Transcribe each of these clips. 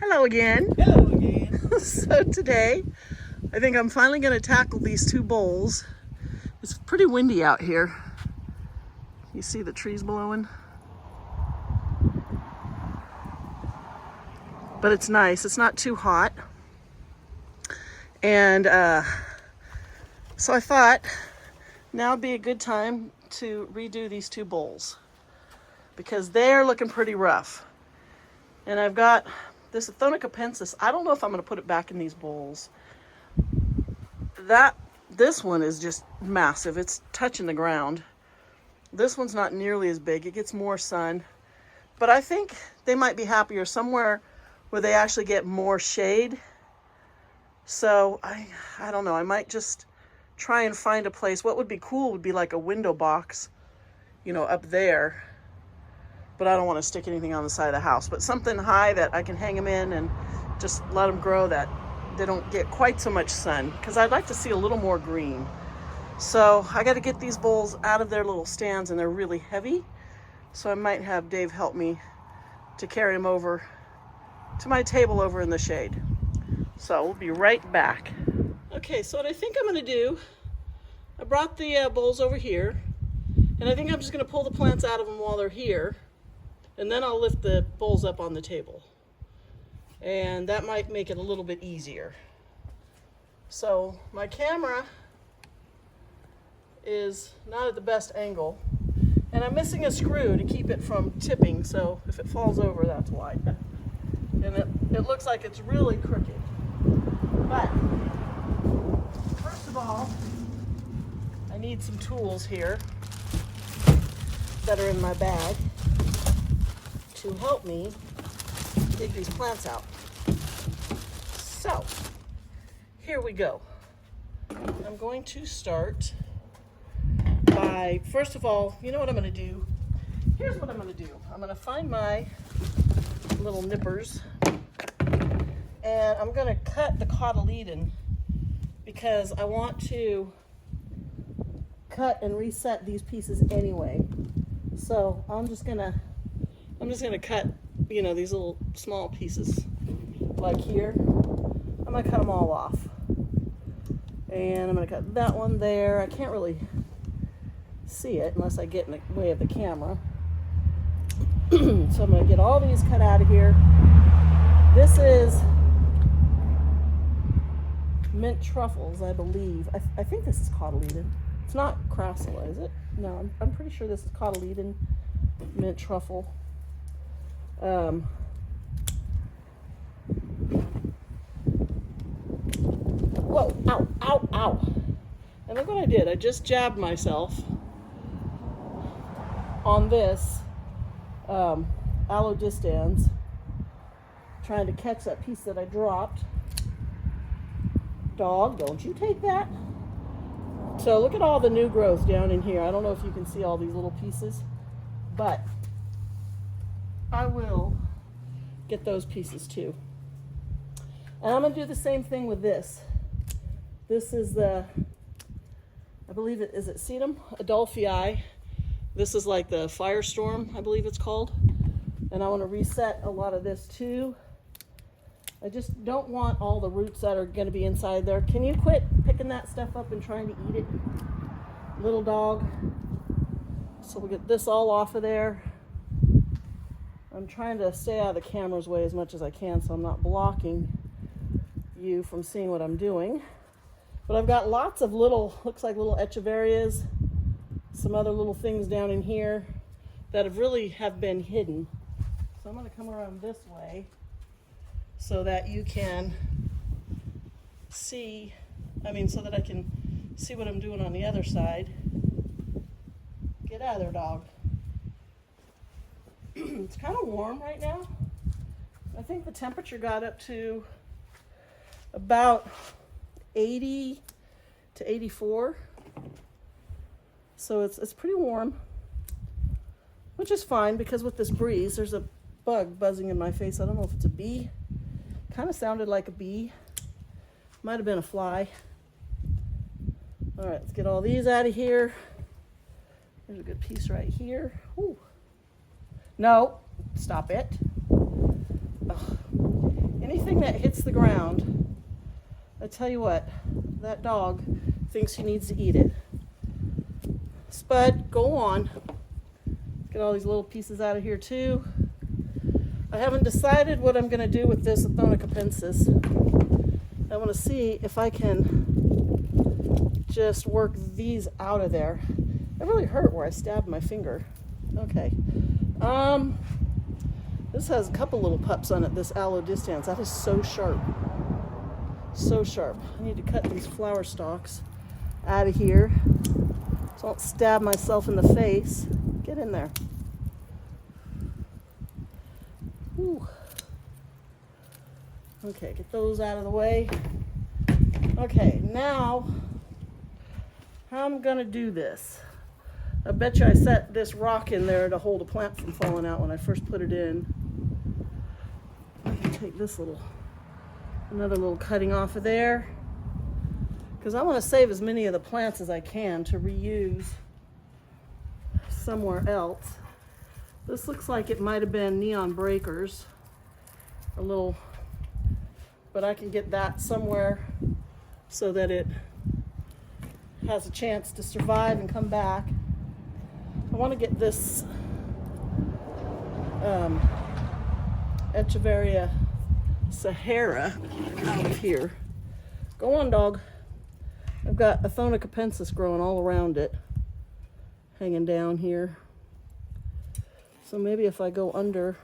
Hello again. Hello again. So today, I think I'm finally going to tackle these two bowls. It's pretty windy out here. You see the trees blowing? But it's nice. It's not too hot. And so I thought now would be a good time to redo these two bowls because they're looking pretty rough. And I've got this Athonicapensis. I don't know if I'm going to put it back in these bowls. This one is just massive. It's touching the ground. This one's not nearly as big. It gets more sun. But I think they might be happier somewhere where they actually get more shade. So I don't know. I might just try and find a place. What would be cool would be like a window box, you know, up there. But I don't want to stick anything on the side of the house. But something high that I can hang them in and just let them grow that they don't get quite so much sun. Because I'd like to see a little more green. So I got to get these bowls out of their little stands, and they're really heavy. So I might have Dave help me to carry them over to my table over in the shade. So we'll be right back. Okay, so what I think I'm going to do, I brought the bowls over here, and I think I'm just going to pull the plants out of them while they're here, and then I'll lift the bowls up on the table. And that might make it a little bit easier. So my camera is not at the best angle, and I'm missing a screw to keep it from tipping, so if it falls over, that's why. And it looks like it's really crooked. But first of all, I need some tools here that are in my bag to help me take these plants out. So here we go. I'm going to start by, first of all, you know what I'm going to do? Here's what I'm going to do. I'm going to find my little nippers, and I'm going to cut the cotyledon because I want to cut and reset these pieces anyway. So I'm just gonna cut, you know, these little small pieces like here. I'm gonna cut them all off, and I'm gonna cut that one there. I can't really see it unless I get in the way of the camera. So I'm gonna get all these cut out of here. This is mint truffles, I believe. I think this is cotyledon. It's not crassula, is it? No, I'm pretty sure this is cotyledon mint truffle. Whoa, ow, ow, ow. And look what I did. I just jabbed myself on this aloe distans, trying to catch that piece that I dropped. Dog, don't you take that. So look at all the new growth down in here. I don't know if you can see all these little pieces, but I will get those pieces too. And I'm going to do the same thing with this. This is the, I believe it, is it sedum? Adolphii. This is like the firestorm, I believe it's called. And I want to reset a lot of this too. I just don't want all the roots that are going to be inside there. Can you quit picking that stuff up and trying to eat it, little dog? So we'll get this all off of there. I'm trying to stay out of the camera's way as much as I can so I'm not blocking you from seeing what I'm doing. But I've got lots of little, looks like little Echeverias, some other little things down in here that have been hidden. So I'm going to come around this way so that you can see, so that I can see what I'm doing on the other side. Get out of there, dog. It's kind of warm right now. I think the temperature got up to about 80 to 84. So it's pretty warm, which is fine because with this breeze, there's a bug buzzing in my face. I don't know if it's a bee. Kind of sounded like a bee. Might have been a fly. All right, let's get all these out of here. There's a good piece right here. Ooh. No, stop it. Ugh. anything that hits the ground, I tell you what, that dog thinks he needs to eat it. Spud, go on. Get all these little pieces out of here too. I haven't decided what I'm going to do with this Athonicapensis. I want to see if I can just work these out of there. It really hurt where I stabbed my finger. Okay. This has a couple little pups on it, this aloe distance. That is so sharp. So sharp. I need to cut these flower stalks out of here so I don't stab myself in the face. Get in there. Ooh. Okay, get those out of the way. Okay, now how I'm gonna do this. I bet you I set this rock in there to hold a plant from falling out when I first put it in. I can take this another little cutting off of there, because I want to save as many of the plants as I can to reuse somewhere else. This looks like it might have been neon breakers, a little, but I can get that somewhere so that it has a chance to survive and come back. I want to get this Echeveria Sahara out of here. Go on, dog. I've got Athonicapensis growing all around it, hanging down here. So maybe if I go under,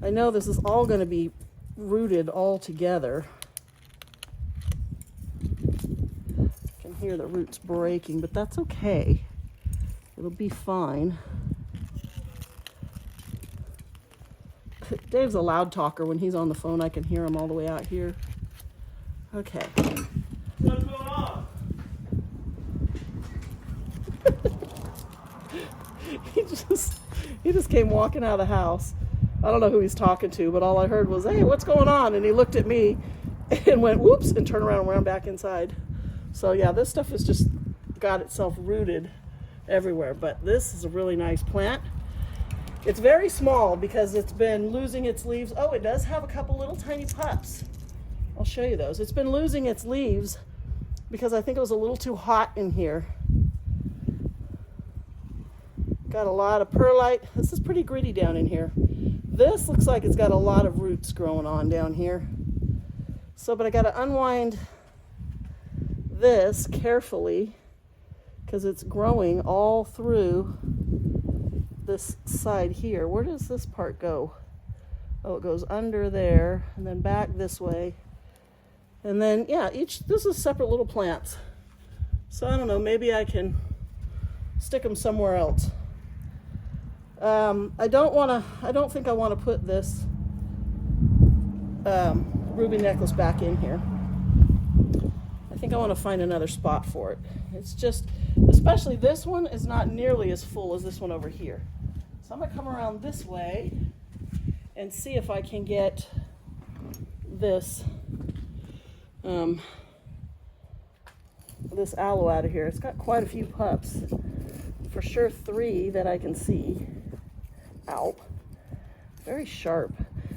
I know this is all going to be rooted all together. I can hear the roots breaking, but that's okay. It'll be fine. Dave's a loud talker. When he's on the phone, I can hear him all the way out here. Okay. What's going on? He just came walking out of the house. I don't know who he's talking to, but all I heard was, "Hey, what's going on?" And he looked at me and went, "Whoops," and turned around and ran back inside. So yeah, this stuff has just got itself rooted everywhere. But this is a really nice plant. It's very small because it's been losing its leaves. Oh, it does have a couple little tiny pups. I'll show you those. It's been losing its leaves because I think it was a little too hot in here. Got a lot of perlite. This is pretty gritty down in here. This looks like it's got a lot of roots growing on down here. So, but I got to unwind this carefully because it's growing all through this side here. Where does this part go? Oh, it goes under there and then back this way. And then, yeah, this is separate little plants. So I don't know, maybe I can stick them somewhere else. I don't think I want to put this ruby necklace back in here. I think I want to find another spot for it. It's just, especially this one is not nearly as full as this one over here. So I'm going to come around this way and see if I can get this this aloe out of here. It's got quite a few pups. For sure 3 that I can see. Ow. Very sharp.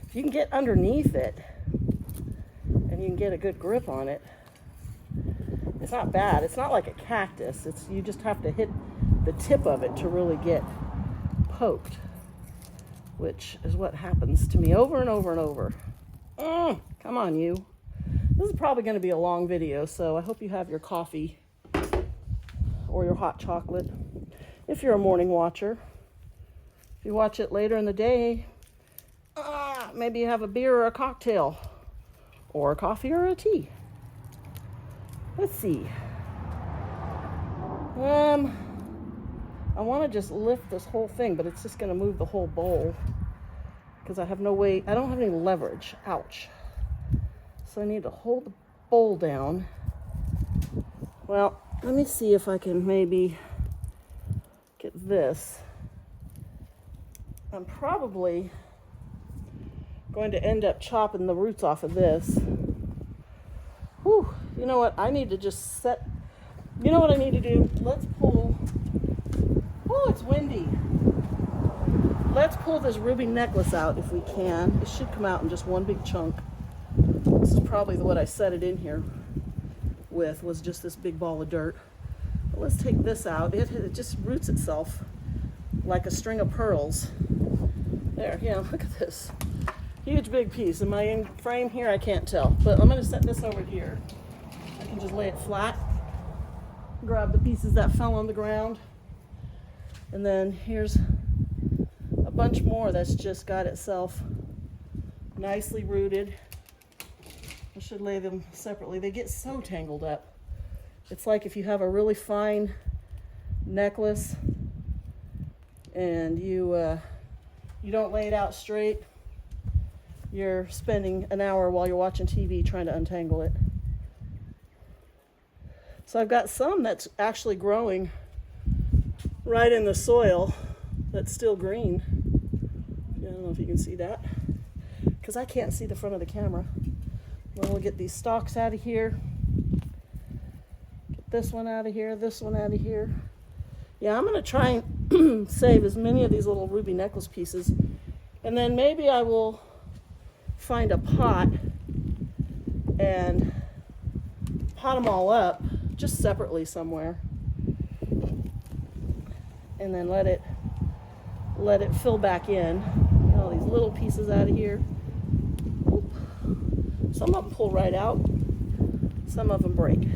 If you can get underneath it and you can get a good grip on it, it's not bad. It's not like a cactus. You just have to hit the tip of it to really get poked, which is what happens to me over and over and over. Come on, you. This is probably going to be a long video, so I hope you have your coffee or your hot chocolate if you're a morning watcher. If you watch it later in the day, maybe you have a beer or a cocktail or a coffee or a tea. Let's see. I want to just lift this whole thing, but it's just going to move the whole bowl because I have no way. I don't have any leverage. Ouch. So I need to hold the bowl down. Well, let me see if I can maybe get this. I'm probably going to end up chopping the roots off of this. Whew, you know what? I need to just set, you know what I need to do? Let's pull, oh, it's windy. let's pull this ruby necklace out if we can. It should come out in just one big chunk. This is probably what I set it in here with, was just this big ball of dirt. But let's take this out. It just roots itself like a string of pearls. There, yeah, look at this. Huge big piece. Am I in frame here? I can't tell. But I'm going to set this over here. I can just lay it flat. Grab the pieces that fell on the ground. And then here's a bunch more that's just got itself nicely rooted. I should lay them separately. They get so tangled up. It's like if you have a really fine necklace and you don't lay it out straight, you're spending an hour while you're watching TV trying to untangle it. So I've got some that's actually growing right in the soil that's still green. I don't know if you can see that, because I can't see the front of the camera. Well, we'll get these stalks out of here. Get this one out of here, this one out of here. Yeah, I'm going to try and save as many of these little ruby necklace pieces. And then maybe I will find a pot and pot them all up just separately somewhere. And then let it fill back in. Get all these little pieces out of here. Oop. Some of them pull right out. Some of them break.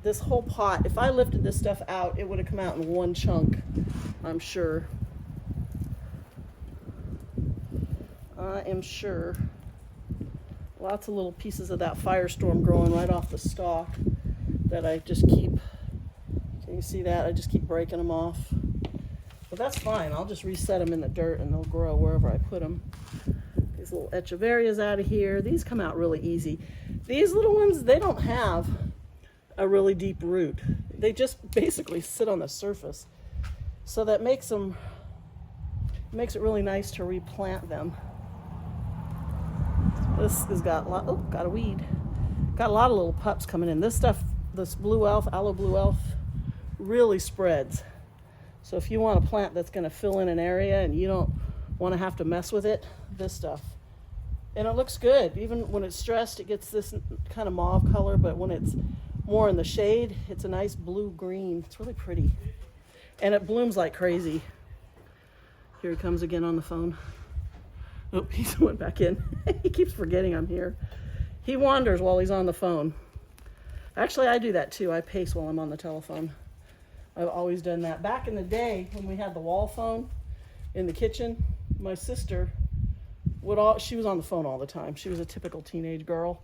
This whole pot, if I lifted this stuff out, it would have come out in one chunk, I'm sure. I am sure. Lots of little pieces of that firestorm growing right off the stalk that I just keep, can you see that? I just keep breaking them off. But that's fine. I'll just reset them in the dirt and they'll grow wherever I put them. These little Echeverias out of here. These come out really easy. These little ones, they don't have a really deep root. They just basically sit on the surface. So that makes it really nice to replant them. This has got a lot, oh, got a weed. Got a lot of little pups coming in. This stuff, this blue elf, aloe blue elf, really spreads. So if you want a plant that's gonna fill in an area and you don't wanna have to mess with it, this stuff. And it looks good. Even when it's stressed, it gets this kind of mauve color, but when it's more in the shade, it's a nice blue-green. It's really pretty. And it blooms like crazy. Here he comes again on the phone. Oh, he went back in. He keeps forgetting I'm here. He wanders while he's on the phone. Actually, I do that too. I pace while I'm on the telephone. I've always done that. Back in the day when we had the wall phone in the kitchen, my sister she was on the phone all the time. She was a typical teenage girl.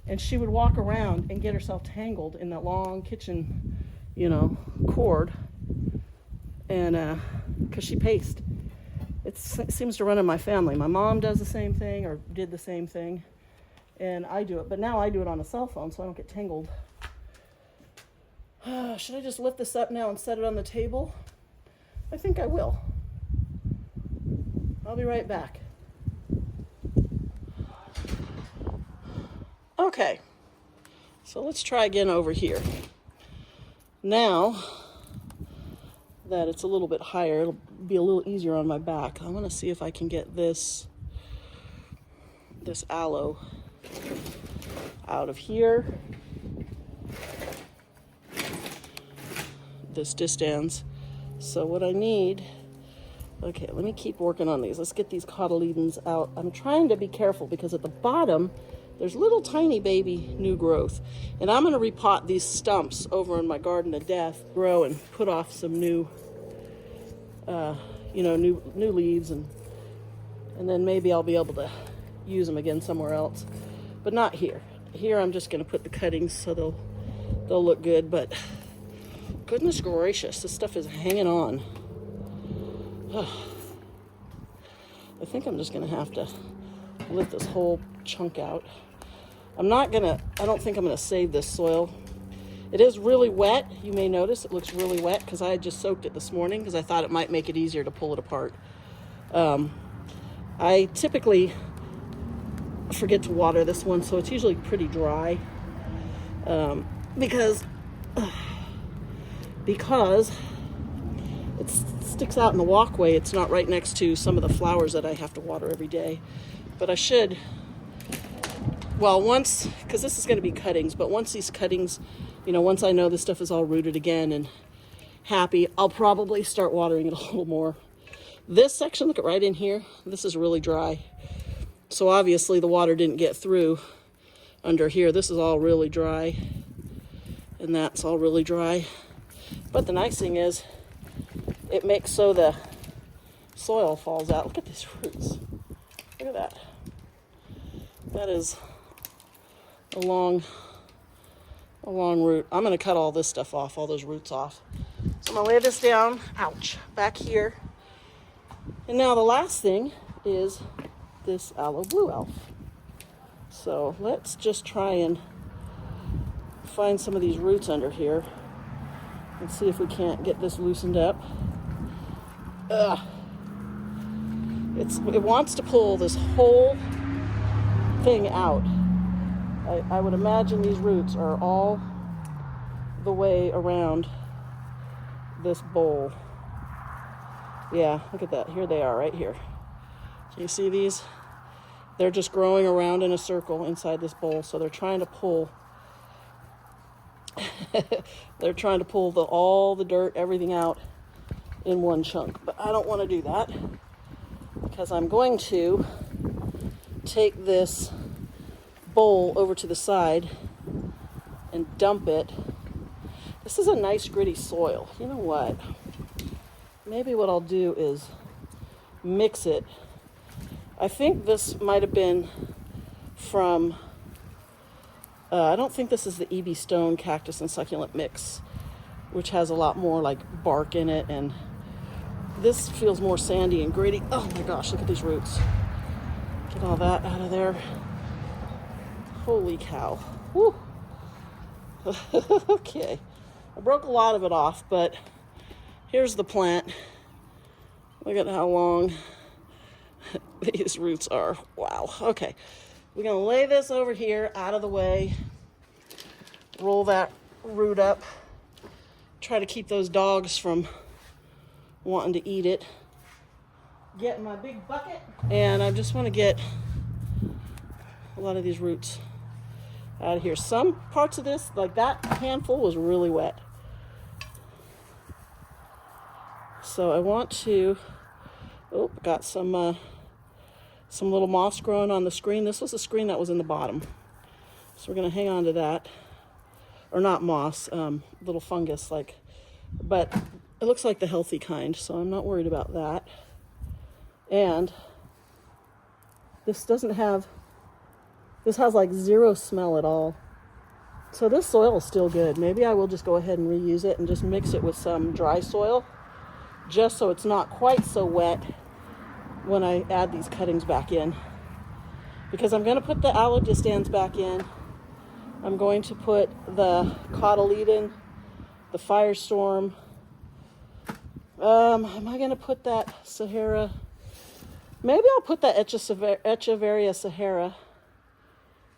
And she would walk around and get herself tangled in that long kitchen, cord. And because she paced. It seems to run in my family. My mom does the same thing or did the same thing. And I do it. But now I do it on a cell phone so I don't get tangled. Should I just lift this up now and set it on the table? I think I will. I'll be right back. Okay, so let's try again over here. Now that it's a little bit higher, it'll be a little easier on my back. I want to see if I can get this aloe out of here. This distance. So what I need, okay, let me keep working on these. Let's get these cotyledons out. I'm trying to be careful because at the bottom, there's little tiny baby new growth. And I'm gonna repot these stumps over in my garden of death, grow and put off some new, new leaves and then maybe I'll be able to use them again somewhere else, but not here. Here I'm just gonna put the cuttings so they'll look good, but goodness gracious, this stuff is hanging on. I think I'm just gonna have to lift this whole chunk out. I don't think I'm gonna save this soil. It is really wet. You may notice it looks really wet because I had just soaked it this morning because I thought it might make it easier to pull it apart. I typically forget to water this one, so it's usually pretty dry because it sticks out in the walkway. It's not right next to some of the flowers that I have to water every day. But I should, well, once, because this is going to be cuttings, but once these cuttings, once I know this stuff is all rooted again and happy, I'll probably start watering it a little more. This section, look at right in here, this is really dry. So obviously the water didn't get through under here. This is all really dry, and that's all really dry. But the nice thing is, it makes so the soil falls out. Look at these roots. Look at that. That is a long root. I'm going to cut all this stuff off, all those roots off. So I'm going to lay this down, ouch, back here. And now the last thing is this aloe blue elf. So let's just try and find some of these roots under here and see if we can't get this loosened up. Ugh. It wants to pull this whole thing out. I would imagine these roots are all the way around this bowl. Yeah, look at that. Here they are right here. Can you see these? They're just growing around in a circle inside this bowl. So they're trying to pull all the dirt, everything out in one chunk. But I don't want to do that because I'm going to take this bowl over to the side and dump it. This is a nice gritty soil. You know what? Maybe what I'll do is mix it. I think this might have been from, I don't think this is the EB Stone cactus and succulent mix, which has a lot more like bark in it, and this feels more sandy and gritty. Oh my gosh, look at these roots. Get all that out of there. Holy cow. Woo. Okay. I broke a lot of it off, but here's the plant. Look at how long these roots are. Wow. Okay. We're going to lay this over here out of the way. Roll that root up. Try to keep those dogs from wanting to eat it. Get in my big bucket. And I just want to get a lot of these roots out of here. Some parts of this, like that handful, was really wet. So I want to, got some little moss growing on the screen. This was the screen that was in the bottom. So we're going to hang on to that. Or not moss, little fungus, but it looks like the healthy kind, so I'm not worried about that. And this has like zero smell at all. So this soil is still good. Maybe I will just go ahead and reuse it and just mix it with some dry soil, just so it's not quite so wet when I add these cuttings back in. Because I'm going to put the aloe distans back in. I'm going to put the cotyledon, the firestorm. Am I going to put that Sahara? Maybe I'll put that Echeveria Sahara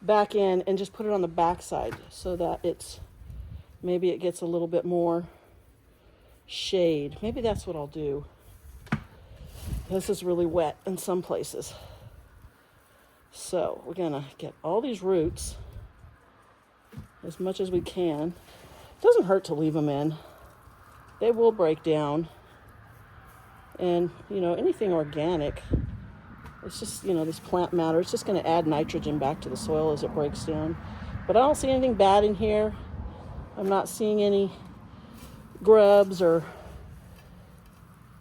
back in and just put it on the back side so that maybe it gets a little bit more shade. Maybe that's what I'll do. This is really wet in some places. So we're going to get all these roots as much as we can. It doesn't hurt to leave them in. They will break down. And, anything organic, it's just, this plant matter, it's just going to add nitrogen back to the soil as it breaks down. But I don't see anything bad in here. I'm not seeing any grubs or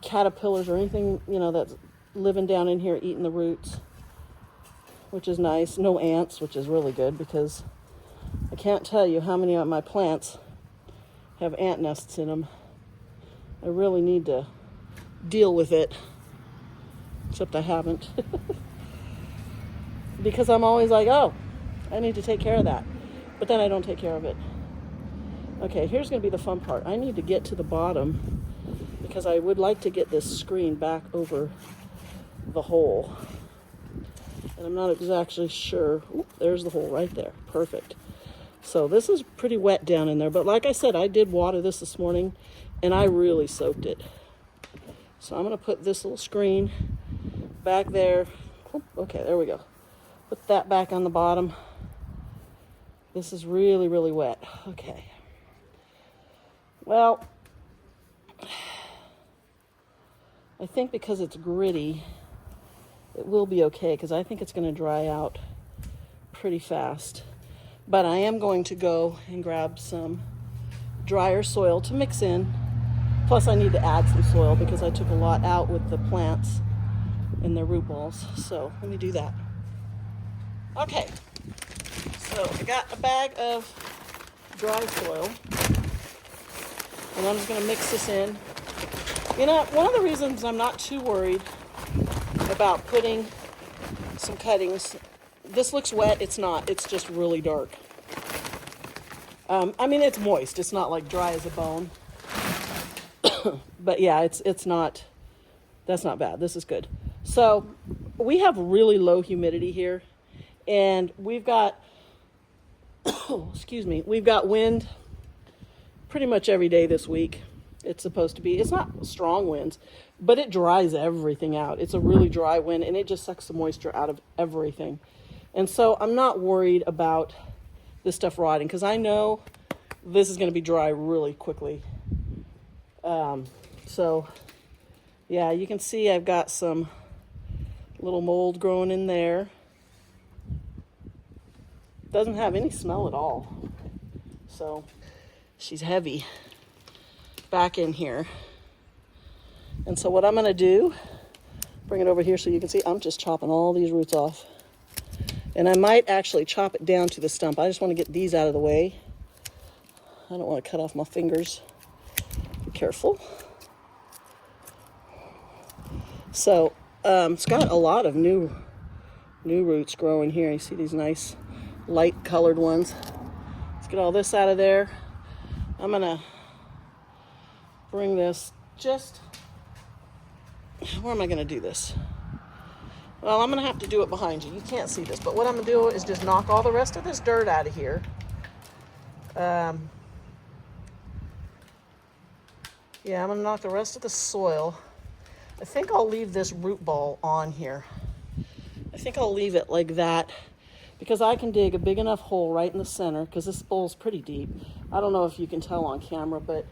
caterpillars or anything, that's living down in here eating the roots, which is nice. No ants, which is really good, because I can't tell you how many of my plants have ant nests in them. I really need to deal with it, except I haven't. Because I'm always like, I need to take care of that. But then I don't take care of it. Okay, here's going to be the fun part. I need to get to the bottom because I would like to get this screen back over the hole. And I'm not exactly sure. Oop, there's the hole right there. Perfect. So this is pretty wet down in there. But like I said, I did water this morning, and I really soaked it. So I'm going to put this little screen back there. Oh, okay, there we go. Put that back on the bottom. This is really, really wet. Okay. Well, I think because it's gritty, it will be okay, because I think it's going to dry out pretty fast. But I am going to go and grab some drier soil to mix in. Plus I need to add some soil because I took a lot out with the plants and their root balls. So let me do that. Okay, so I got a bag of dry soil, and I'm just going to mix this in. You know, one of the reasons I'm not too worried about putting some cuttings, this looks wet, it's not, it's just really dark. I mean, it's moist, it's not like dry as a bone. But yeah, it's not, that's not bad, this is good. So we have really low humidity here, and we've got, excuse me, we've got wind pretty much every day this week. It's supposed to be, it's not strong winds, but it dries everything out. It's a really dry wind, and it just sucks the moisture out of everything. And so I'm not worried about this stuff rotting, because I know this is going to be dry really quickly. So yeah, you can see I've got some little mold growing in there. Doesn't have any smell at all. So she's heavy back in here. And so what I'm going to do, bring it over here so you can see, I'm just chopping all these roots off. And I might actually chop it down to the stump. I just want to get these out of the way. I don't want to cut off my fingers. Be careful. So it's got a lot of new roots growing here. You see these nice light colored ones. Let's get all this out of there. I'm going to bring this just, where am I going to do this? Well, I'm going to have to do it behind you. You can't see this, but what I'm going to do is just knock all the rest of this dirt out of here. Yeah, I'm going to knock the rest of the soil. I think I'll leave this root ball on here. I think I'll leave it like that, because I can dig a big enough hole right in the center, because this bowl's pretty deep. I don't know if you can tell on camera, but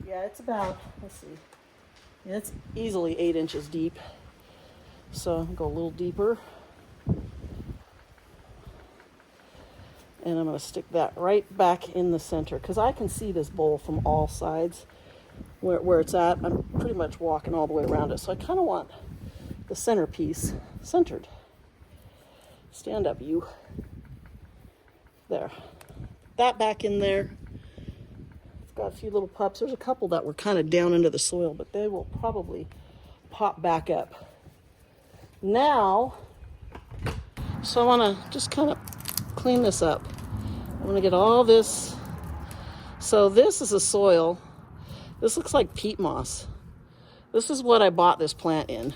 yeah, it's about, let's see, yeah, it's easily 8 inches deep. So I'll go a little deeper. And I'm going to stick that right back in the center, because I can see this bowl from all sides where it's at. I'm pretty much walking all the way around it. So I kind of want the centerpiece centered. Stand up, you. There. That back in there. I've got a few little pups. There's a couple that were kind of down into the soil, but they will probably pop back up. Now, so I want to just kind of clean this up. I want to get all this. So this is a soil. This looks like peat moss. This is what I bought this plant in.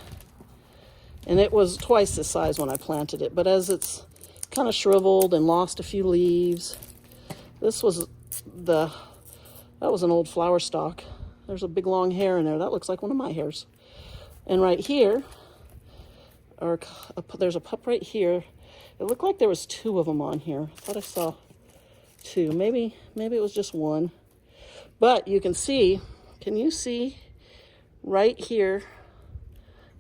And it was twice this size when I planted it. But as it's kind of shriveled and lost a few leaves, this was that was an old flower stalk. There's a big long hair in there. That looks like one of my hairs. And right here, there's a pup right here. It looked like there was 2 of them on here. I thought I saw 2. Maybe it was just 1. But you can see, can you see right here,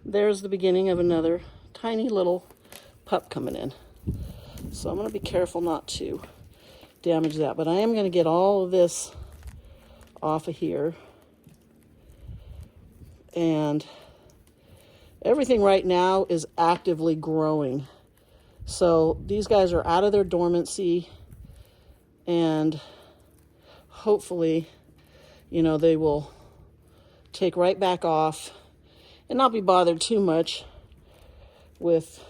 there's the beginning of another tiny little pup coming in. So I'm going to be careful not to damage that. But I am going to get all of this off of here. And everything right now is actively growing. So these guys are out of their dormancy, and hopefully, you know, they will take right back off and not be bothered too much with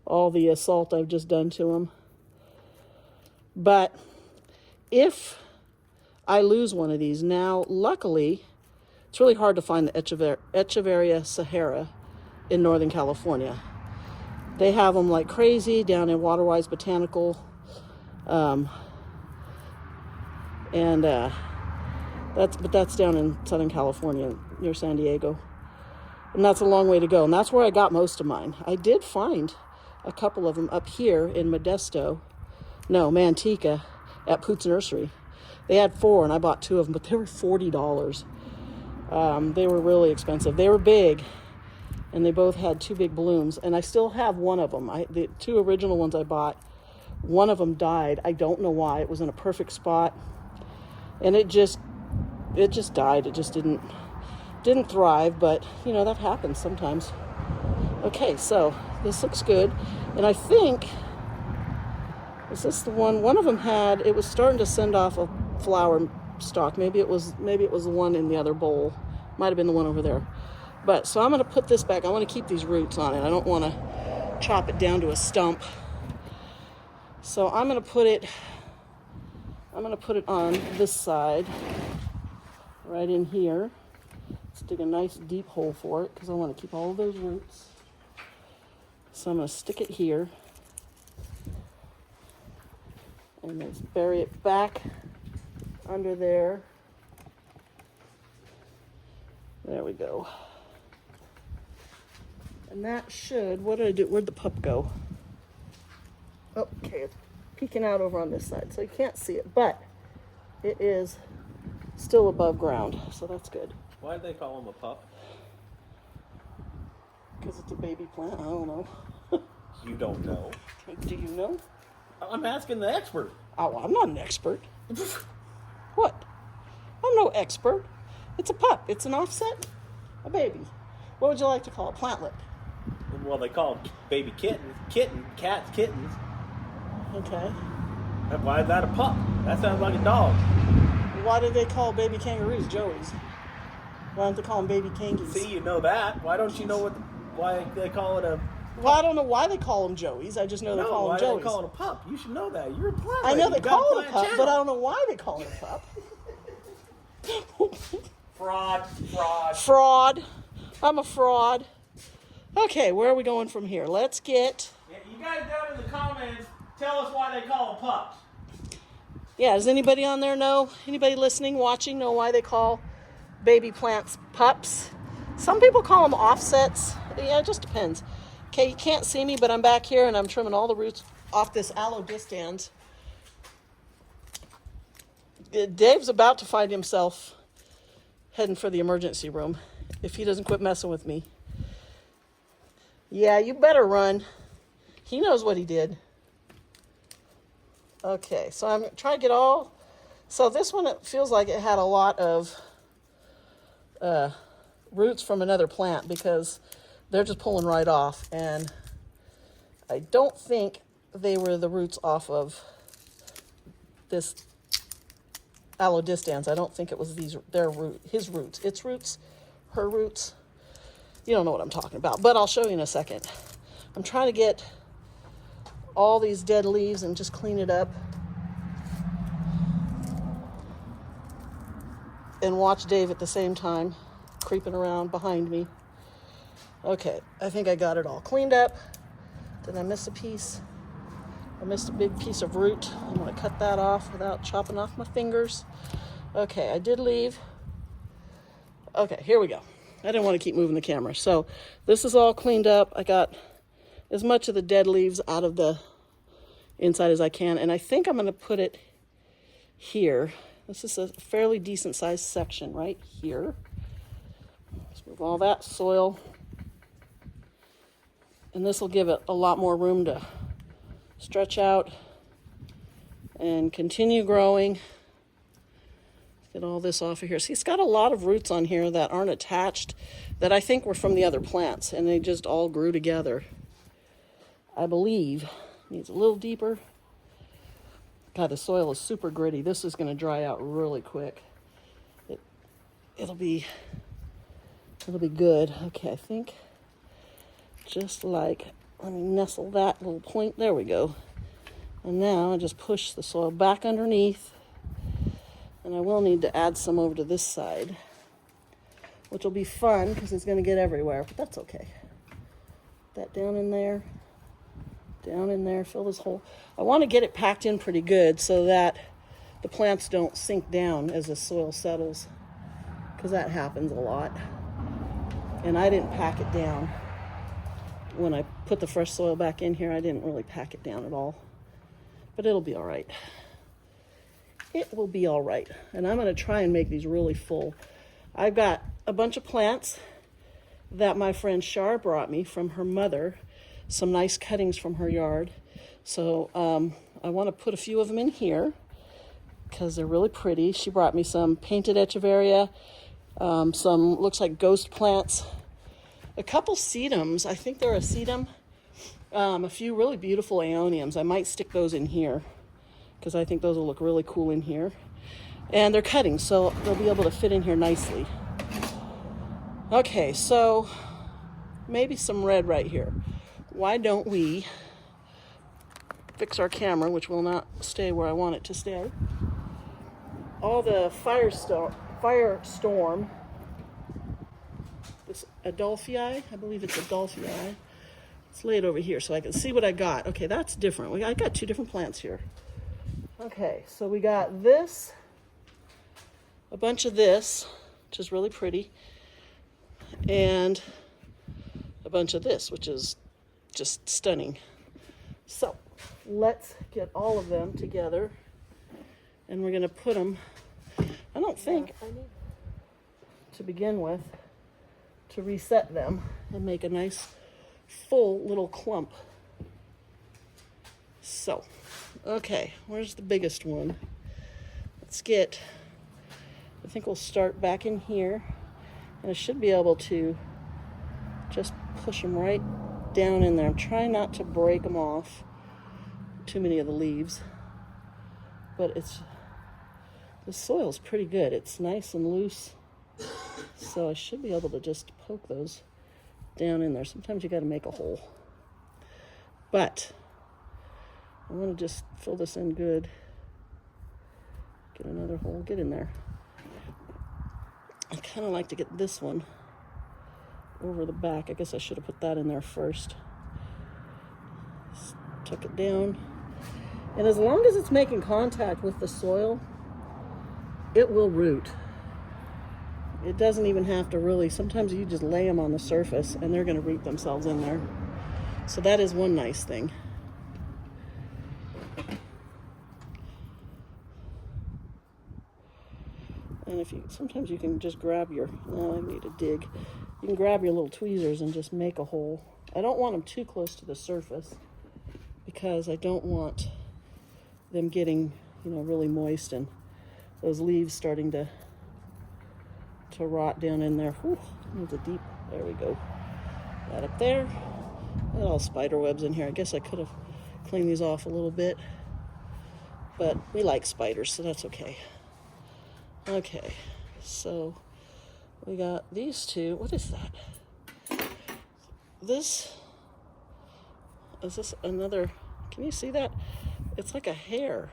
all the assault I've just done to them. But if I lose one of these now, luckily, it's really hard to find the Echeveria Sahara in Northern California. They have them like crazy down in Waterwise Botanical. And But that's down in Southern California near San Diego. And that's a long way to go. And that's where I got most of mine. I did find a couple of them up here in Manteca at Poots Nursery. They had 4 and I bought 2 of them, but they were $40. They were really expensive. They were big and they both had 2 big blooms. And I still have one of them. The 2 original ones I bought, one of them died. I don't know why. It was in a perfect spot and it just died. It just didn't thrive, but you know, that happens sometimes. Okay, so this looks good. And I think, is this the one of them it was starting to send off a flower stalk. Maybe it was the one in the other bowl. Might have been the one over there. But so I'm going to put this back. I want to keep these roots on it. I don't want to chop it down to a stump. So I'm going to put it on this side, right in here. Let's dig a nice deep hole for it because I want to keep all of those roots. So I'm going to stick it here and then bury it back under there. There we go. And that should, what did I do? Where'd the pup go? Okay, it's peeking out over on this side, so you can't see it, but it is still above ground, so that's good. Why did they call him a pup? Because it's a baby plant. I don't know. You don't know. Do you know? I'm asking the expert. Oh, I'm not an expert. What? I'm no expert. It's a pup. It's an offset. A baby. What would you like to call it? Plantlet. Well, they call them baby kittens. Cats, kittens. Okay. Why is that a pup? That sounds like a dog. Why do they call baby kangaroos Joeys? Why don't they call them baby kangies? See, you know that. Why don't you know why they call it a... Well, I don't know why they call them Joeys. I just know they call them Joeys. No, why do they call it a pup? You should know that. You're a plant. I know they call it a pup, but I don't know why they call it a pup. Fraud. I'm a fraud. Okay, where are we going from here? Let's get... Yeah, you guys down in the comments, tell us why they call them pups. Yeah, does anybody on there know? Anybody listening, watching, know why they call baby plants pups? Some people call them offsets. Yeah, it just depends. Okay, you can't see me, but I'm back here and I'm trimming all the roots off this aloe distans. Dave's about to find himself heading for the emergency room if he doesn't quit messing with me. Yeah, you better run. He knows what he did. Okay, so I'm trying to get all... So this one, it feels like it had a lot of roots from another plant because they're just pulling right off. And I don't think they were the roots off of this aloe distans. I don't think it was his roots. Its roots, her roots. You don't know what I'm talking about, but I'll show you in a second. I'm trying to get all these dead leaves and just clean it up. And watch Dave at the same time, creeping around behind me. Okay, I think I got it all cleaned up. Did I miss a piece? I missed a big piece of root. I'm gonna cut that off without chopping off my fingers. Okay, I did leave. Okay, here we go. I didn't want to keep moving the camera. So this is all cleaned up. I got as much of the dead leaves out of the inside as I can. And I think I'm going to put it here. This is a fairly decent sized section right here. Let's move all that soil. And this will give it a lot more room to stretch out and continue growing. Get all this off of here. See, it's got a lot of roots on here that aren't attached that I think were from the other plants, and they just all grew together. I believe. Needs a little deeper. God, the soil is super gritty. This is going to dry out really quick. It'll be good. Okay, I think just like, let me nestle that little point. There we go. And now I just push the soil back underneath. And I will need to add some over to this side, which will be fun because it's going to get everywhere, but that's okay. That down in there, fill this hole. I want to get it packed in pretty good so that the plants don't sink down as the soil settles, because that happens a lot. And I didn't pack it down. When I put the fresh soil back in here, I didn't really pack it down at all. But it'll be all right. It will be all right. And I'm going to try and make these really full. I've got a bunch of plants that my friend Shar brought me from her mother, some nice cuttings from her yard. So I want to put a few of them in here because they're really pretty. She brought me some painted Echeveria, some looks like ghost plants, a couple sedums. I think they're a sedum. A few really beautiful aeoniums. I might stick those in here because I think those will look really cool in here. And they're cuttings, so they'll be able to fit in here nicely. Okay, so maybe some red right here. Why don't we fix our camera, which will not stay where I want it to stay. All the firestorm, this Adelphii, I believe it's Adelphii. Let's lay it over here so I can see what I got. Okay, that's different. I got two different plants here. Okay, so we got this, a bunch of this, which is really pretty, and a bunch of this, which is just stunning. So let's get all of them together, and we're going to put them, I don't think, to begin with, to reset them and make a nice full little clump. So, okay, where's the biggest one? Let's get, I think we'll start back in here, and I should be able to just push them right down in there. I'm trying not to break them off, too many of the leaves, but the soil's pretty good. It's nice and loose, so I should be able to just poke those down in there. Sometimes you got to make a hole, but I want to just fill this in good. Get another hole, get in there. I kind of like to get this one over the back. I guess I should have put that in there first. Just tuck it down. And as long as it's making contact with the soil, it will root. It doesn't even have to really, sometimes you just lay them on the surface and they're going to root themselves in there. So that is one nice thing. And if you, sometimes you can just grab your, I need to dig. You can grab your little tweezers and just make a hole. I don't want them too close to the surface because I don't want them getting, really moist and those leaves starting to rot down in there. Whew, needs a deep, there we go. That up there. And all spider webs in here. I guess I could have cleaned these off a little bit, but we like spiders, so that's okay. Okay, so we got these two. What is that? Is this another, can you see that? It's like a hair.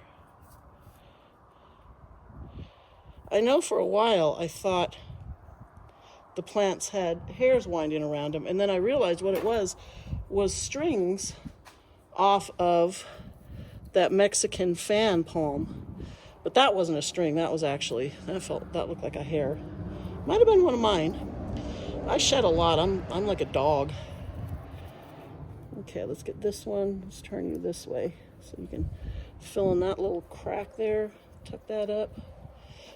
I know for a while I thought the plants had hairs winding around them, and then I realized what it was strings off of that Mexican fan palm. But that wasn't a string, that looked like a hair. Might have been one of mine. I shed a lot, I'm like a dog. Okay, let's get this one. Let's turn you this way so you can fill in that little crack there. Tuck that up.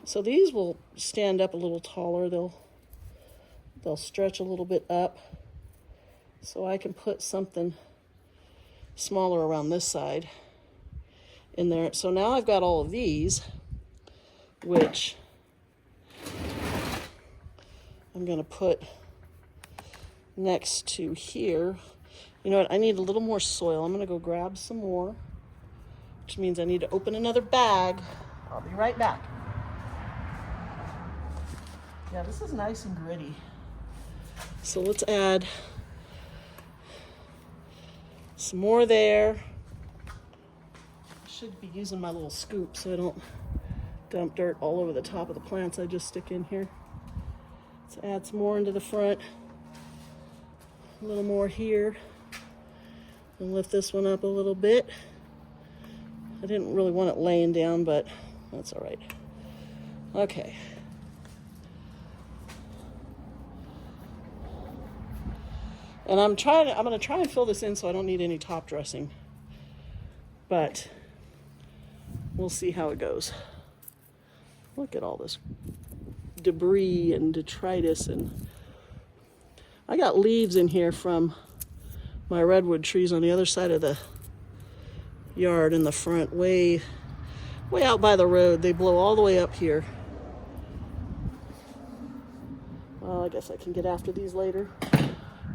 So these will stand up a little taller. They'll stretch a little bit up. So I can put something smaller around this side in there. So now I've got all of these, which I'm going to put next to here. You know what? I need a little more soil. I'm going to go grab some more, which means I need to open another bag. I'll be right back. Yeah, this is nice and gritty. So let's add some more there. I should be using my little scoop so I don't dump dirt all over the top of the plants I just stick in here. Let's add some more into the front. A little more here. And lift this one up a little bit. I didn't really want it laying down, but That's all right. Okay. And I'm going to try and fill this in so I don't need any top dressing. But we'll see how it goes. Look at all this debris and detritus, and I got leaves in here from my redwood trees on the other side of the yard in the front, way out by the road. They blow all the way up here. Well, I guess I can get after these later.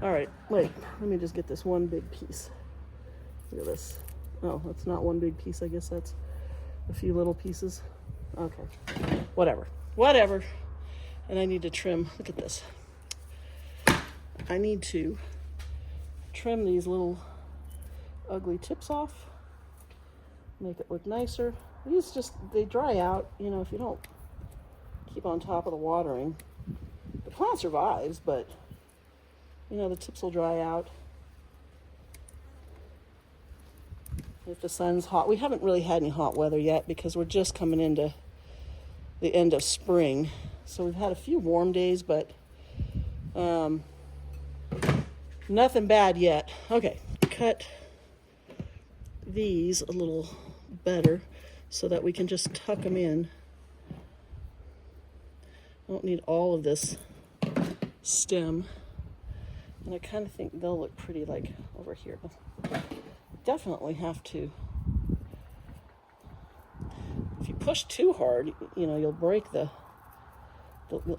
All right, wait, let me just get this one big piece. Look at this. Oh, that's not one big piece. I guess that's a few little pieces. Okay, whatever. And I need to trim. Look at this. I need to trim these little ugly tips off, make it look nicer. These they dry out, you know, if you don't keep on top of the watering. The plant survives, but you know, the tips will dry out. If the sun's hot, we haven't really had any hot weather yet because we're just coming into the end of spring. So we've had a few warm days, but nothing bad yet. Okay, cut these a little better so that we can just tuck them in. I don't need all of this stem. And I kind of think they'll look pretty like over here. Definitely have to. If you push too hard, you know, you'll break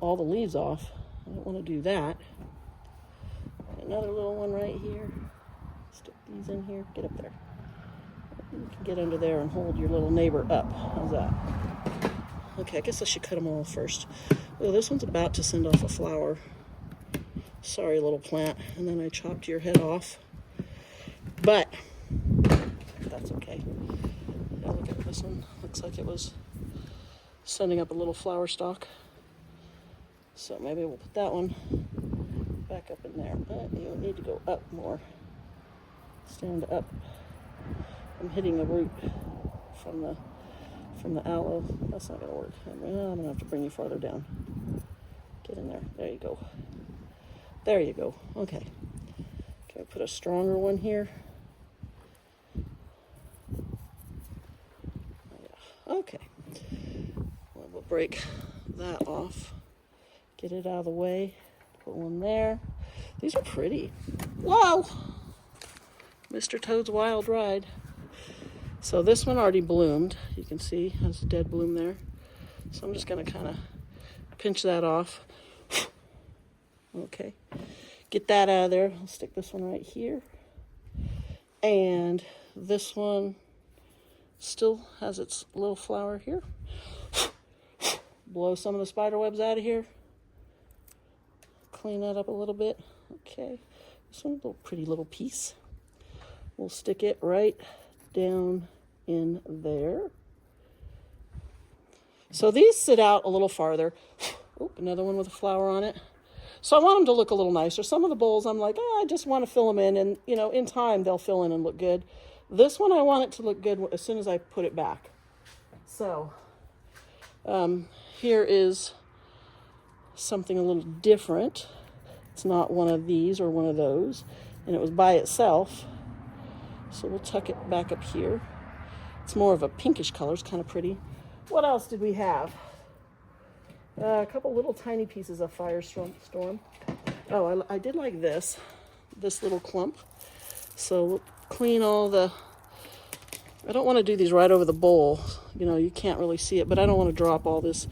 all the leaves off. I don't want to do that. Another little one right here. Stick these in here. Get up there. You can get under there and hold your little neighbor up. How's that? Okay, I guess I should cut them all first. Well, this one's about to send off a flower. Sorry, little plant. And then I chopped your head off. But that's okay. Yeah, look at this one. Looks like it was sending up a little flower stalk. So maybe we'll put that one back up in there. But you need to go up more. Stand up. I'm hitting the root from the aloe. That's not going to work. I'm going to have to bring you farther down. Get in there. There you go. There you go. Okay. Can I put a stronger one here? Okay. We'll break that off. Get it out of the way. Put one there. These are pretty. Wow! Mr. Toad's Wild Ride. So this one already bloomed. You can see has a dead bloom there. So I'm just going to kind of pinch that off. Okay. Get that out of there. I'll stick this one right here. And this one still has its little flower here. Blow some of the spider webs out of here. Clean that up a little bit. Okay. This one's a pretty little piece. We'll stick it right down in there. So these sit out a little farther. Oh, another one with a flower on it. So I want them to look a little nicer. Some of the bowls I'm like, I just want to fill them in, and you know, in time they'll fill in and look good. This one I want it to look good as soon as I put it back. So here is something a little different. It's not one of these or one of those, and it was by itself. So we'll tuck it back up here. It's more of a pinkish color. It's kind of pretty. What else did we have? A couple little tiny pieces of firestorm. Oh, I did like this little clump. So we'll clean all the, I don't want to do these right over the bowl. You know, you can't really see it, but I don't want to drop all this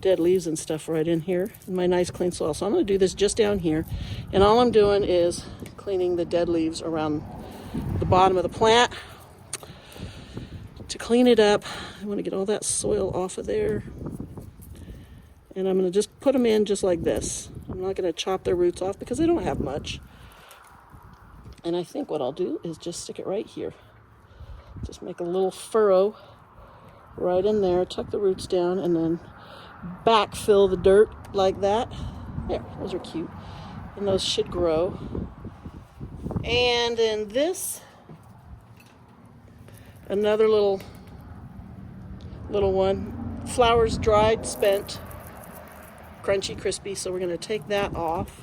dead leaves and stuff right in here in my nice clean soil. So I'm going to do this just down here. And all I'm doing is cleaning the dead leaves around the bottom of the plant. To clean it up, I want to get all that soil off of there. And I'm going to just put them in just like this. I'm not going to chop their roots off because they don't have much. And I think what I'll do is just stick it right here. Just make a little furrow right in there, tuck the roots down, and then backfill the dirt like that. There, those are cute. And those should grow. And then this, another little Little one. Flowers dried, spent, crunchy, crispy. So we're going to take that off.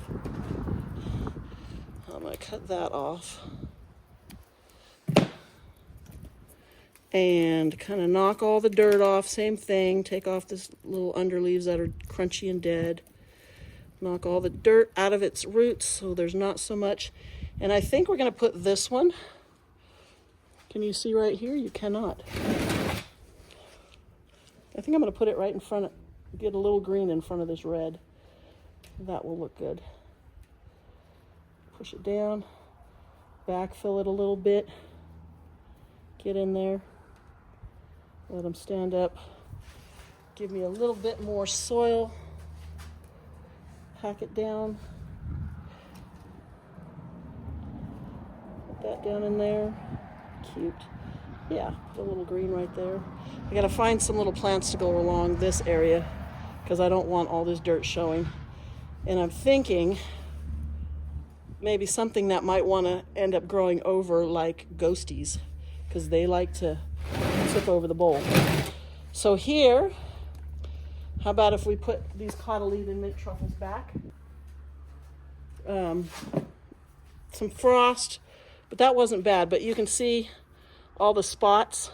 I'm going to cut that off. And kind of knock all the dirt off. Same thing. Take off this little underleaves that are crunchy and dead. Knock all the dirt out of its roots so there's not so much. And I think we're going to put this one. Can you see right here? You cannot. I think I'm going to put it right in front of, get a little green in front of this red. That will look good. Push it down, backfill it a little bit, get in there, let them stand up, give me a little bit more soil, pack it down, put that down in there, cute. Yeah, put a little green right there. I gotta find some little plants to go along this area because I don't want all this dirt showing. And I'm thinking maybe something that might want to end up growing over like ghosties because they like to tip over the bowl. So here, how about if we put these cotyledon mint truffles back? Some frost, but that wasn't bad. But you can see all the spots.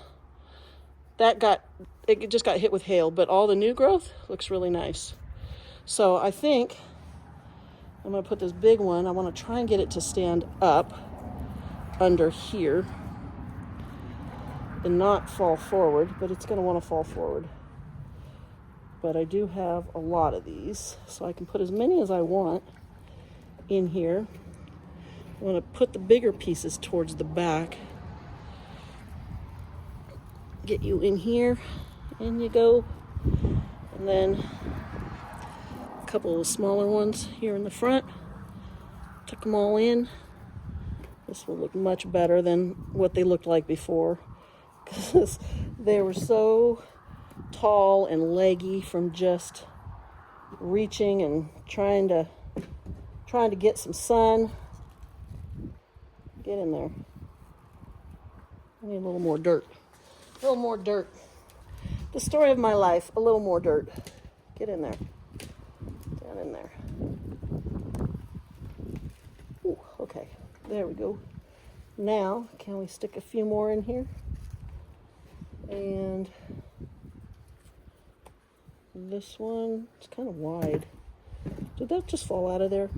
It just got hit with hail, but all the new growth looks really nice. So I think I'm going to put this big one. I want to try and get it to stand up under here and not fall forward, but it's going to want to fall forward. But I do have a lot of these, so I can put as many as I want in here. I want to put the bigger pieces towards the back. Get you in here, in you go. And then a couple of smaller ones here in the front. Tuck them all in. This will look much better than what they looked like before, because they were so tall and leggy from just reaching and trying to get some sun. Get in there. I need a little more dirt. A little more dirt. The story of my life, a little more dirt. Get in there. Down in there. Ooh, okay, there we go. Now, can we stick a few more in here? And this one, it's kind of wide. Did that just fall out of there?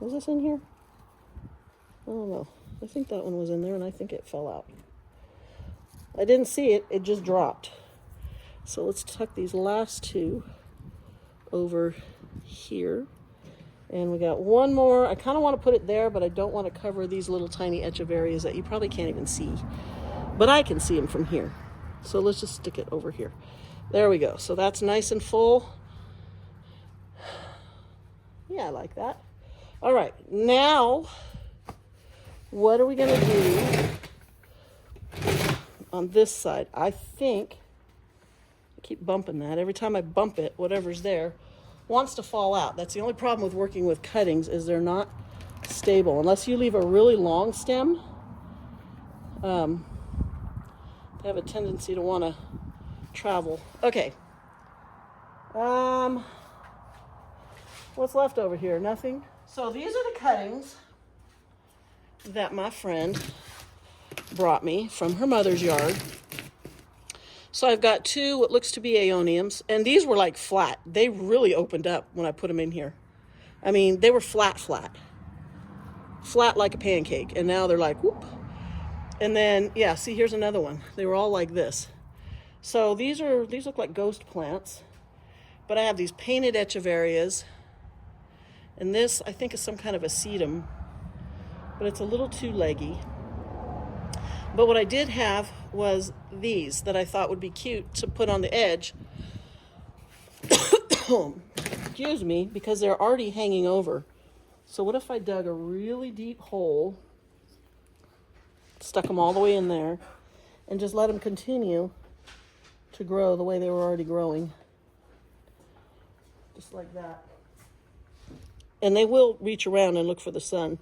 Was this in here? I don't know. I think that one was in there and I think it fell out. I didn't see it, it just dropped. So let's tuck these last two over here. And we got one more. I kind of want to put it there, but I don't want to cover these little tiny Echeverias that you probably can't even see. But I can see them from here. So let's just stick it over here. There we go. So that's nice and full. Yeah, I like that. All right, now what are we going to do on this side? I think, I keep bumping that. Every time I bump it, whatever's there wants to fall out. That's the only problem with working with cuttings, is they're not stable. Unless you leave a really long stem, they have a tendency to want to travel. Okay. What's left over here? Nothing. So these are the cuttings that my friend brought me from her mother's yard. So I've got two what looks to be aeoniums, and these were like flat. They really opened up when I put them in here. I mean, they were flat like a pancake, and now they're like whoop. And then, yeah, see, here's another one. They were all like this. So these look like ghost plants, but I have these painted Echeverias, and this I think is some kind of a sedum, but it's a little too leggy. But what I did have was these that I thought would be cute to put on the edge. Excuse me, because they're already hanging over. So what if I dug a really deep hole, stuck them all the way in there, and just let them continue to grow the way they were already growing. Just like that. And they will reach around and look for the sun.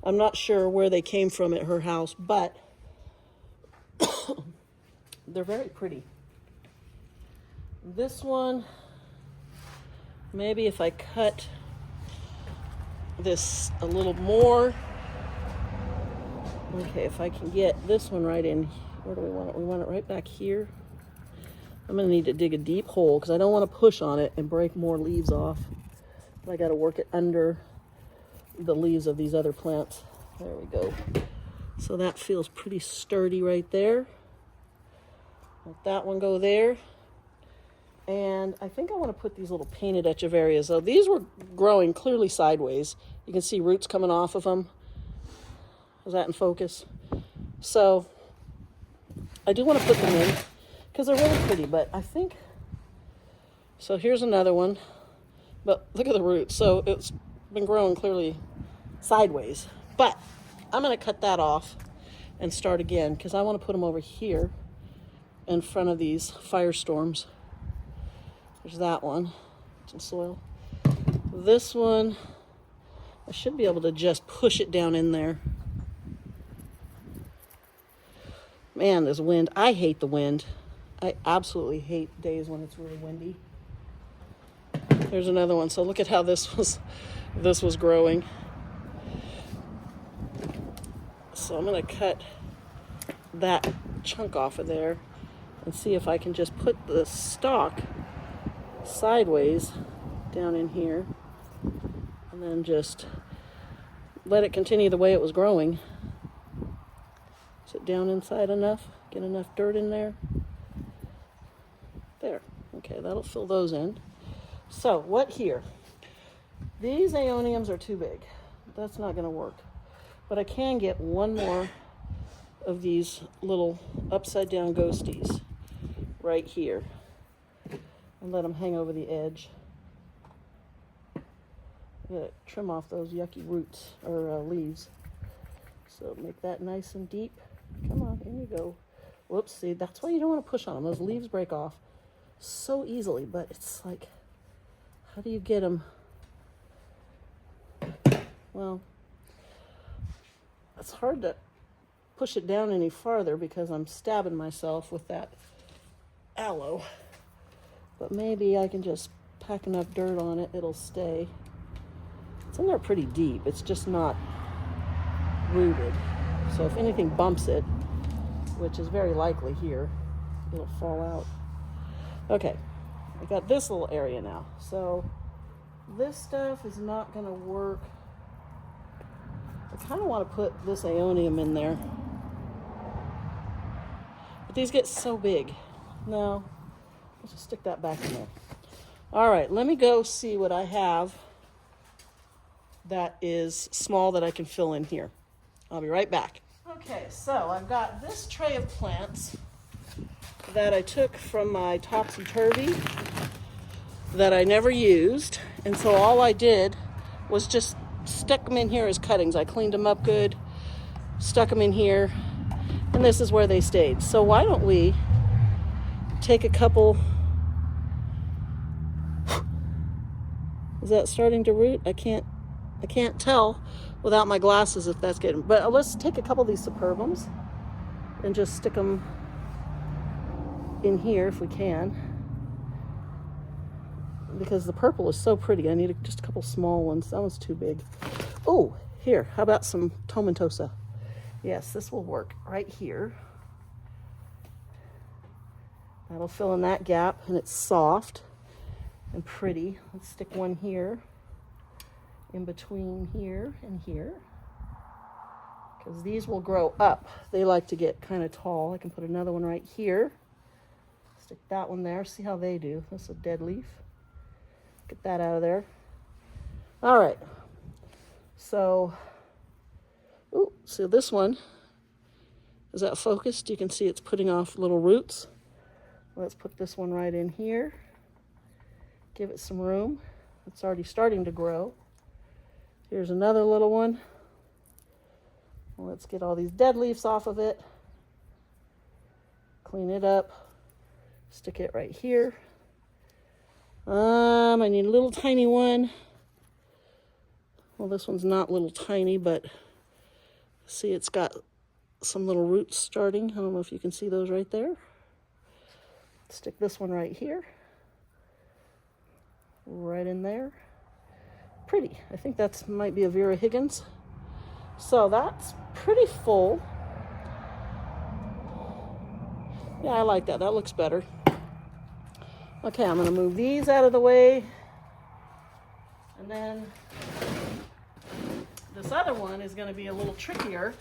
I'm not sure where they came from at her house, but they're very pretty. This one, maybe if I cut this a little more. Okay, if I can get this one right in, where do we want it? We want it right back here. I'm gonna need to dig a deep hole because I don't want to push on it and break more leaves off. I got to work it under the leaves of these other plants. There we go. So that feels pretty sturdy right there. Let that one go there. And I think I want to put these little painted Echeverias. So these were growing clearly sideways. You can see roots coming off of them. Is that in focus? So I do want to put them in because they're really pretty, but I think, so here's another one. But look at the roots. So it's been growing clearly sideways. But I'm going to cut that off and start again because I want to put them over here in front of these firestorms. There's that one. Some soil. This one, I should be able to just push it down in there. Man, there's wind. I hate the wind. I absolutely hate days when it's really windy. There's another one. So look at how this was growing. So I'm going to cut that chunk off of there and see if I can just put the stalk sideways down in here and then just let it continue the way it was growing. Is it down inside enough? Get enough dirt in there? There. Okay, that'll fill those in. So what here? These aeoniums are too big. That's not going to work. But I can get one more of these little upside down ghosties right here and let them hang over the edge. I'm going to trim off those yucky roots or leaves. So make that nice and deep. Come on, in you go. Whoops, see, that's why you don't want to push on them. Those leaves break off so easily, but it's like, how do you get them? Well, it's hard to push it down any farther because I'm stabbing myself with that aloe. But maybe I can just pack enough dirt on it, it'll stay. It's in there pretty deep. It's just not rooted. So if anything bumps it, which is very likely here, it'll fall out. Okay, I got this little area now. So this stuff is not going to work. I kind of want to put this aeonium in there. But these get so big. No, let's just stick that back in there. All right, let me go see what I have that is small that I can fill in here. I'll be right back. Okay, so I've got this tray of plants that I took from my topsy-turvy that I never used. And so all I did was just stuck them in here as cuttings. I cleaned them up good, stuck them in here, and this is where they stayed. So why don't we take a couple. Is that starting to root? I can't tell without my glasses if that's getting, but let's take a couple of these superbums and just stick them in here if we can, because the purple is so pretty. I need just a couple small ones. That one's too big. Oh, here, how about some tomentosa? Yes, this will work right here. That'll fill in that gap, and it's soft and pretty. Let's stick one here in between here and here, because these will grow up. They like to get kind of tall. I can put another one right here. Stick that one there. See how they do. That's a dead leaf. Get that out of there. All right. So, ooh, so this one, is that focused? You can see it's putting off little roots. Let's put this one right in here. Give it some room. It's already starting to grow. Here's another little one. Let's get all these dead leaves off of it. Clean it up. Stick it right here. I need a little tiny one. Well, this one's not little tiny, but see, it's got some little roots starting. I don't know if you can see those right there. Stick this one right here. right in there. Pretty. I think that might be a Vera Higgins. So that's pretty full. Yeah, I like that. That looks better. Okay, I'm going to move these out of the way. And then this other one is going to be a little trickier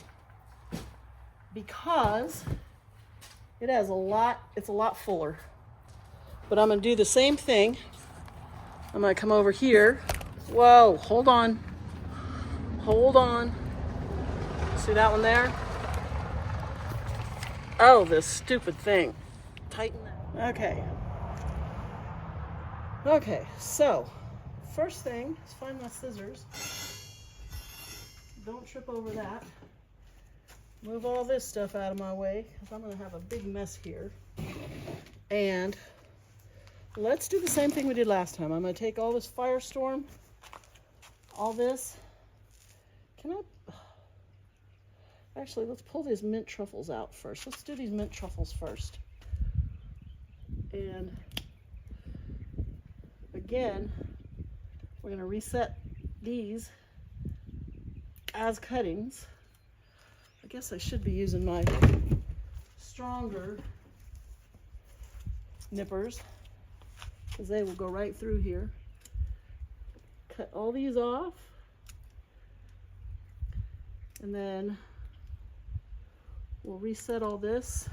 because it has it's a lot fuller. But I'm going to do the same thing. I'm going to come over here. Whoa, hold on. Hold on. See that one there? Oh, this stupid thing. Tighten that. Okay. Okay, so first thing is find my scissors. Don't trip over that. Move all this stuff out of my way because I'm going to have a big mess here. And let's do the same thing we did last time. I'm going to take all this Firestorm, all this. Can I? Actually, let's pull these mint truffles out first. Let's do these mint truffles first. And again, we're going to reset these as cuttings. I guess I should be using my stronger nippers because they will go right through here. Cut all these off. And then we'll reset all this.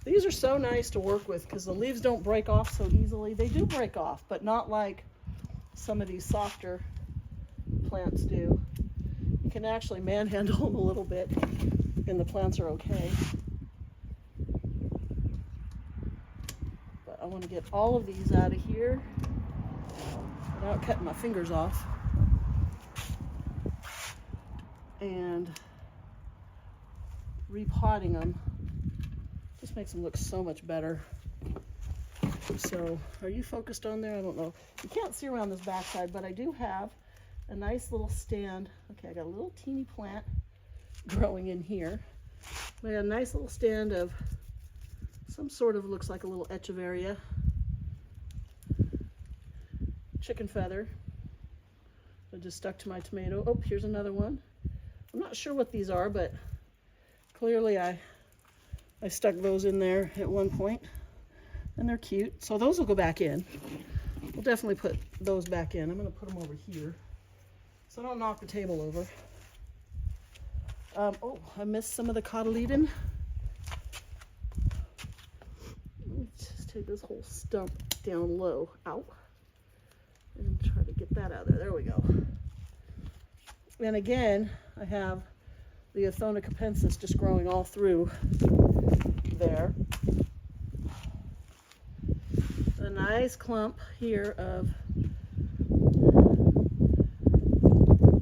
These are so nice to work with because the leaves don't break off so easily. They do break off, but not like some of these softer plants do. You can actually manhandle them a little bit and the plants are okay. But I want to get all of these out of here without cutting my fingers off. And repotting them just makes them look so much better. So are you focused on there? I don't know. You can't see around this backside, but I do have a nice little stand. Okay, I got a little teeny plant growing in here. I got a nice little stand of some sort of, looks like a little Echeveria. Chicken feather. I just stuck to my tomato. Oh, here's another one. I'm not sure what these are, but clearly I stuck those in there at one point, and they're cute. So those will go back in. We'll definitely put those back in. I'm going to put them over here so I don't knock the table over. Oh, I missed some of the cotyledon. Let me just take this whole stump down low. Ow. And try to get that out of there. There we go. And again, I have the Athona capensis just growing all through there. A nice clump here of,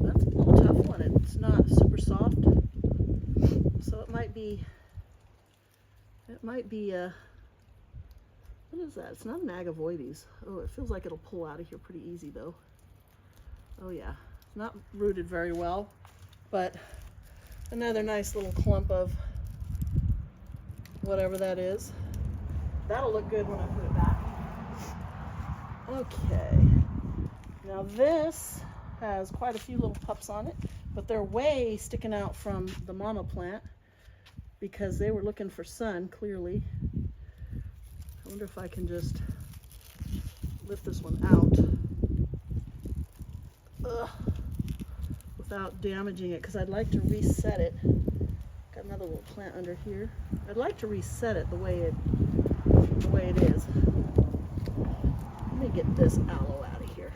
that's a little tough one. It's not super soft. So it might be what is that? It's not an agavoides. Oh, it feels like it'll pull out of here pretty easy though. Oh yeah, not rooted very well, but another nice little clump of whatever that is. That'll look good when I put it back. Okay, now this has quite a few little pups on it, but they're way sticking out from the mama plant because they were looking for sun, clearly. I wonder if I can just lift this one out without damaging it, because I'd like to reset it. Got another little plant under here. I'd like to reset it the way it is. Let me get this aloe out of here.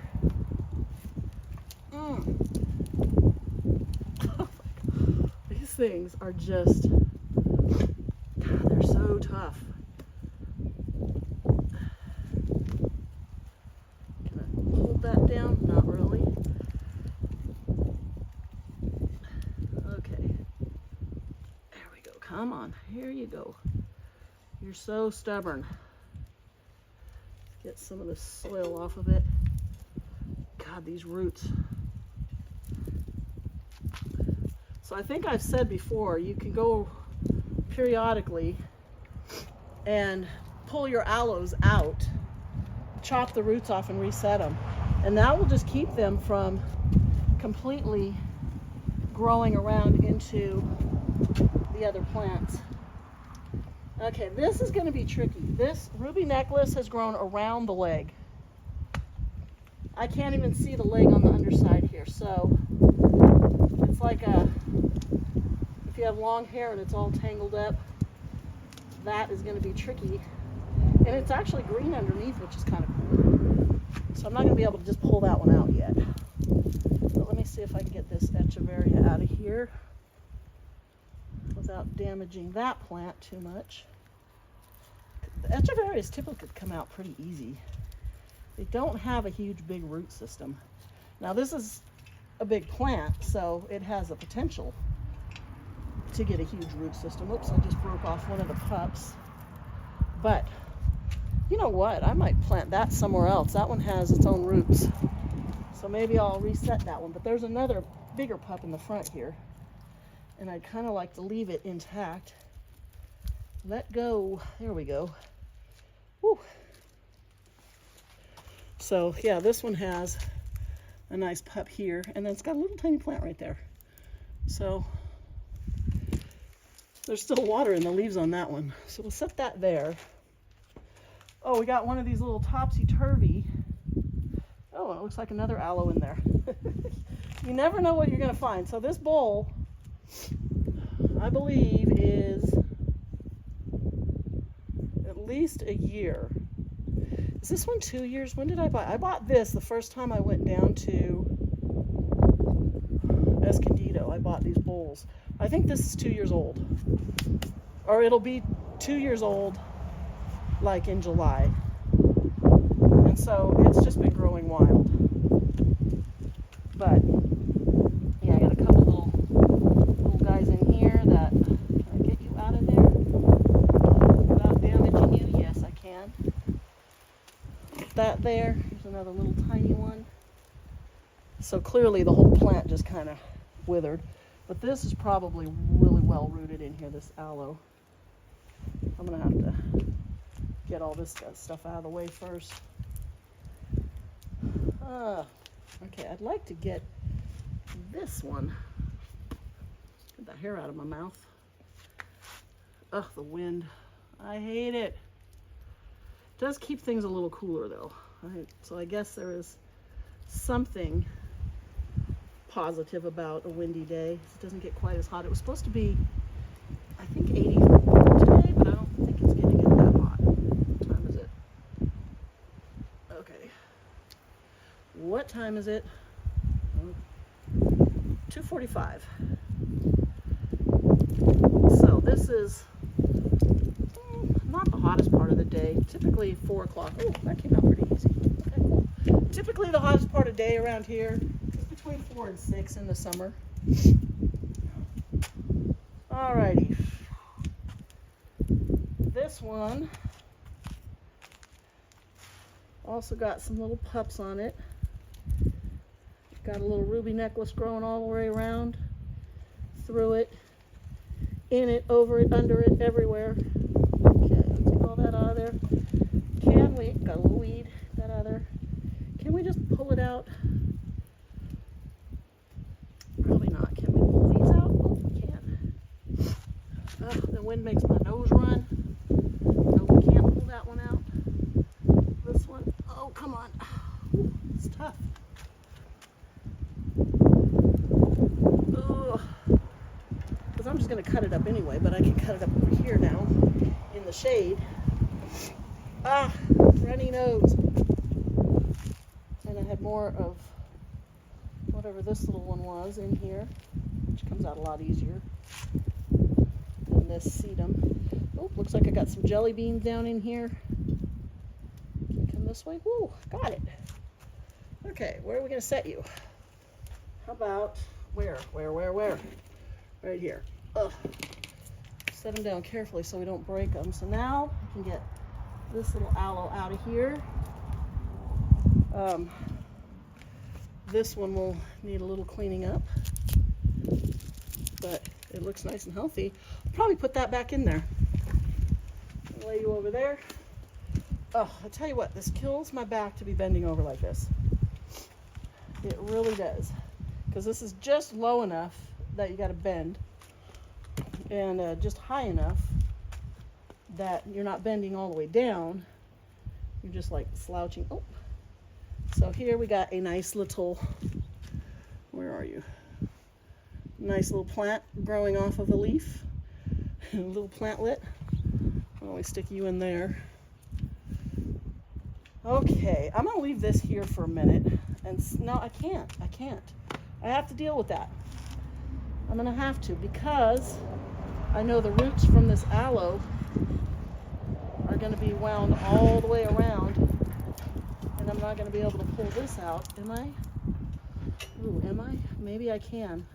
These things are just, God, they're so tough. Can I hold that down? Not really. Okay. There we go. Come on. Here you go. You're so stubborn. Get some of the soil off of it. God, these roots. So I think I've said before, you can go periodically and pull your aloes out, chop the roots off and reset them. And that will just keep them from completely growing around into the other plants. Okay, this is going to be tricky. This ruby necklace has grown around the leg. I can't even see the leg on the underside here, so it's like if you have long hair and it's all tangled up, that is going to be tricky. And it's actually green underneath, which is kind of cool. So I'm not going to be able to just pull that one out yet. But let me see if I can get this Echeveria out of here without damaging that plant too much. The Echeverias typically come out pretty easy. They don't have a huge big root system. Now this is a big plant, so it has the potential to get a huge root system. Oops, I just broke off one of the pups. But you know what? I might plant that somewhere else. That one has its own roots. So maybe I'll reset that one. But there's another bigger pup in the front here. And I'd kind of like to leave it intact. Let go. There we go. Woo. So yeah, this one has a nice pup here. And then it's got a little tiny plant right there. So there's still water in the leaves on that one. So we'll set that there. Oh, we got one of these little topsy-turvy. Oh, it looks like another aloe in there. You never know what you're going to find. So this bowl, I believe, is at least a year. Is this one 2 years? When did I buy? I bought this the first time I went down to Escondido. I bought these bowls. I think this is 2 years old. Or it'll be 2 years old like in July. And so it's just been growing wild. But yeah, I got a couple little guys in here that, can I get you out of there without damaging you? Yes, I can. That there, here's another little tiny one. So clearly the whole plant just kind of withered. But this is probably really well rooted in here, this aloe. I'm gonna have to get all this stuff out of the way first. Okay, I'd like to get this one. Get that hair out of my mouth. Ugh, the wind. I hate it. It does keep things a little cooler though. So I guess there is something positive about a windy day. It doesn't get quite as hot. It was supposed to be, I think, 80 today, but I don't think it's going to get that hot. What time is it? Okay. What time is it? 2:45. So this is not the hottest part of the day. Typically 4 o'clock. Oh, that came out pretty easy. Okay, cool. Typically the hottest part of the day around here is between 4 and 6 in the summer. Alrighty. This one also got some little pups on it. Got a little ruby necklace growing all the way around, through it, in it, over it, under it, everywhere. Okay, let's get all that out of there. Can we, got a little weed, that out of there. Can we just pull it out? Probably not. Can we pull these out? Oh, we can. Oh, the wind makes my nose run. No, we can't pull that one out. This one, oh, come on. Ooh, it's tough. Because I'm just going to cut it up anyway, but I can cut it up over here now in the shade. Ah, runny nose. And I had more of whatever this little one was in here, which comes out a lot easier than this sedum. Oh, looks like I got some jelly beans down in here. Can you come this way? Woo, got it. Okay, where are we going to set you? How about where? Right here. Ugh. Set them down carefully so we don't break them. So now I can get this little aloe out of here. This one will need a little cleaning up, but it looks nice and healthy. I'll probably put that back in there. I'll lay you over there. Oh, I tell you what, this kills my back to be bending over like this. It really does. Because this is just low enough that you got to bend, and just high enough that you're not bending all the way down. You're just like slouching. Oh, so here we got a nice little, where are you? Nice little plant growing off of a leaf. A little plantlet. I'll always stick you in there. Okay, I'm gonna leave this here for a minute. And no, I can't. I have to deal with that. I'm gonna have to, because I know the roots from this aloe are gonna be wound all the way around, and I'm not gonna be able to pull this out. Am I? Ooh, am I? Maybe I can.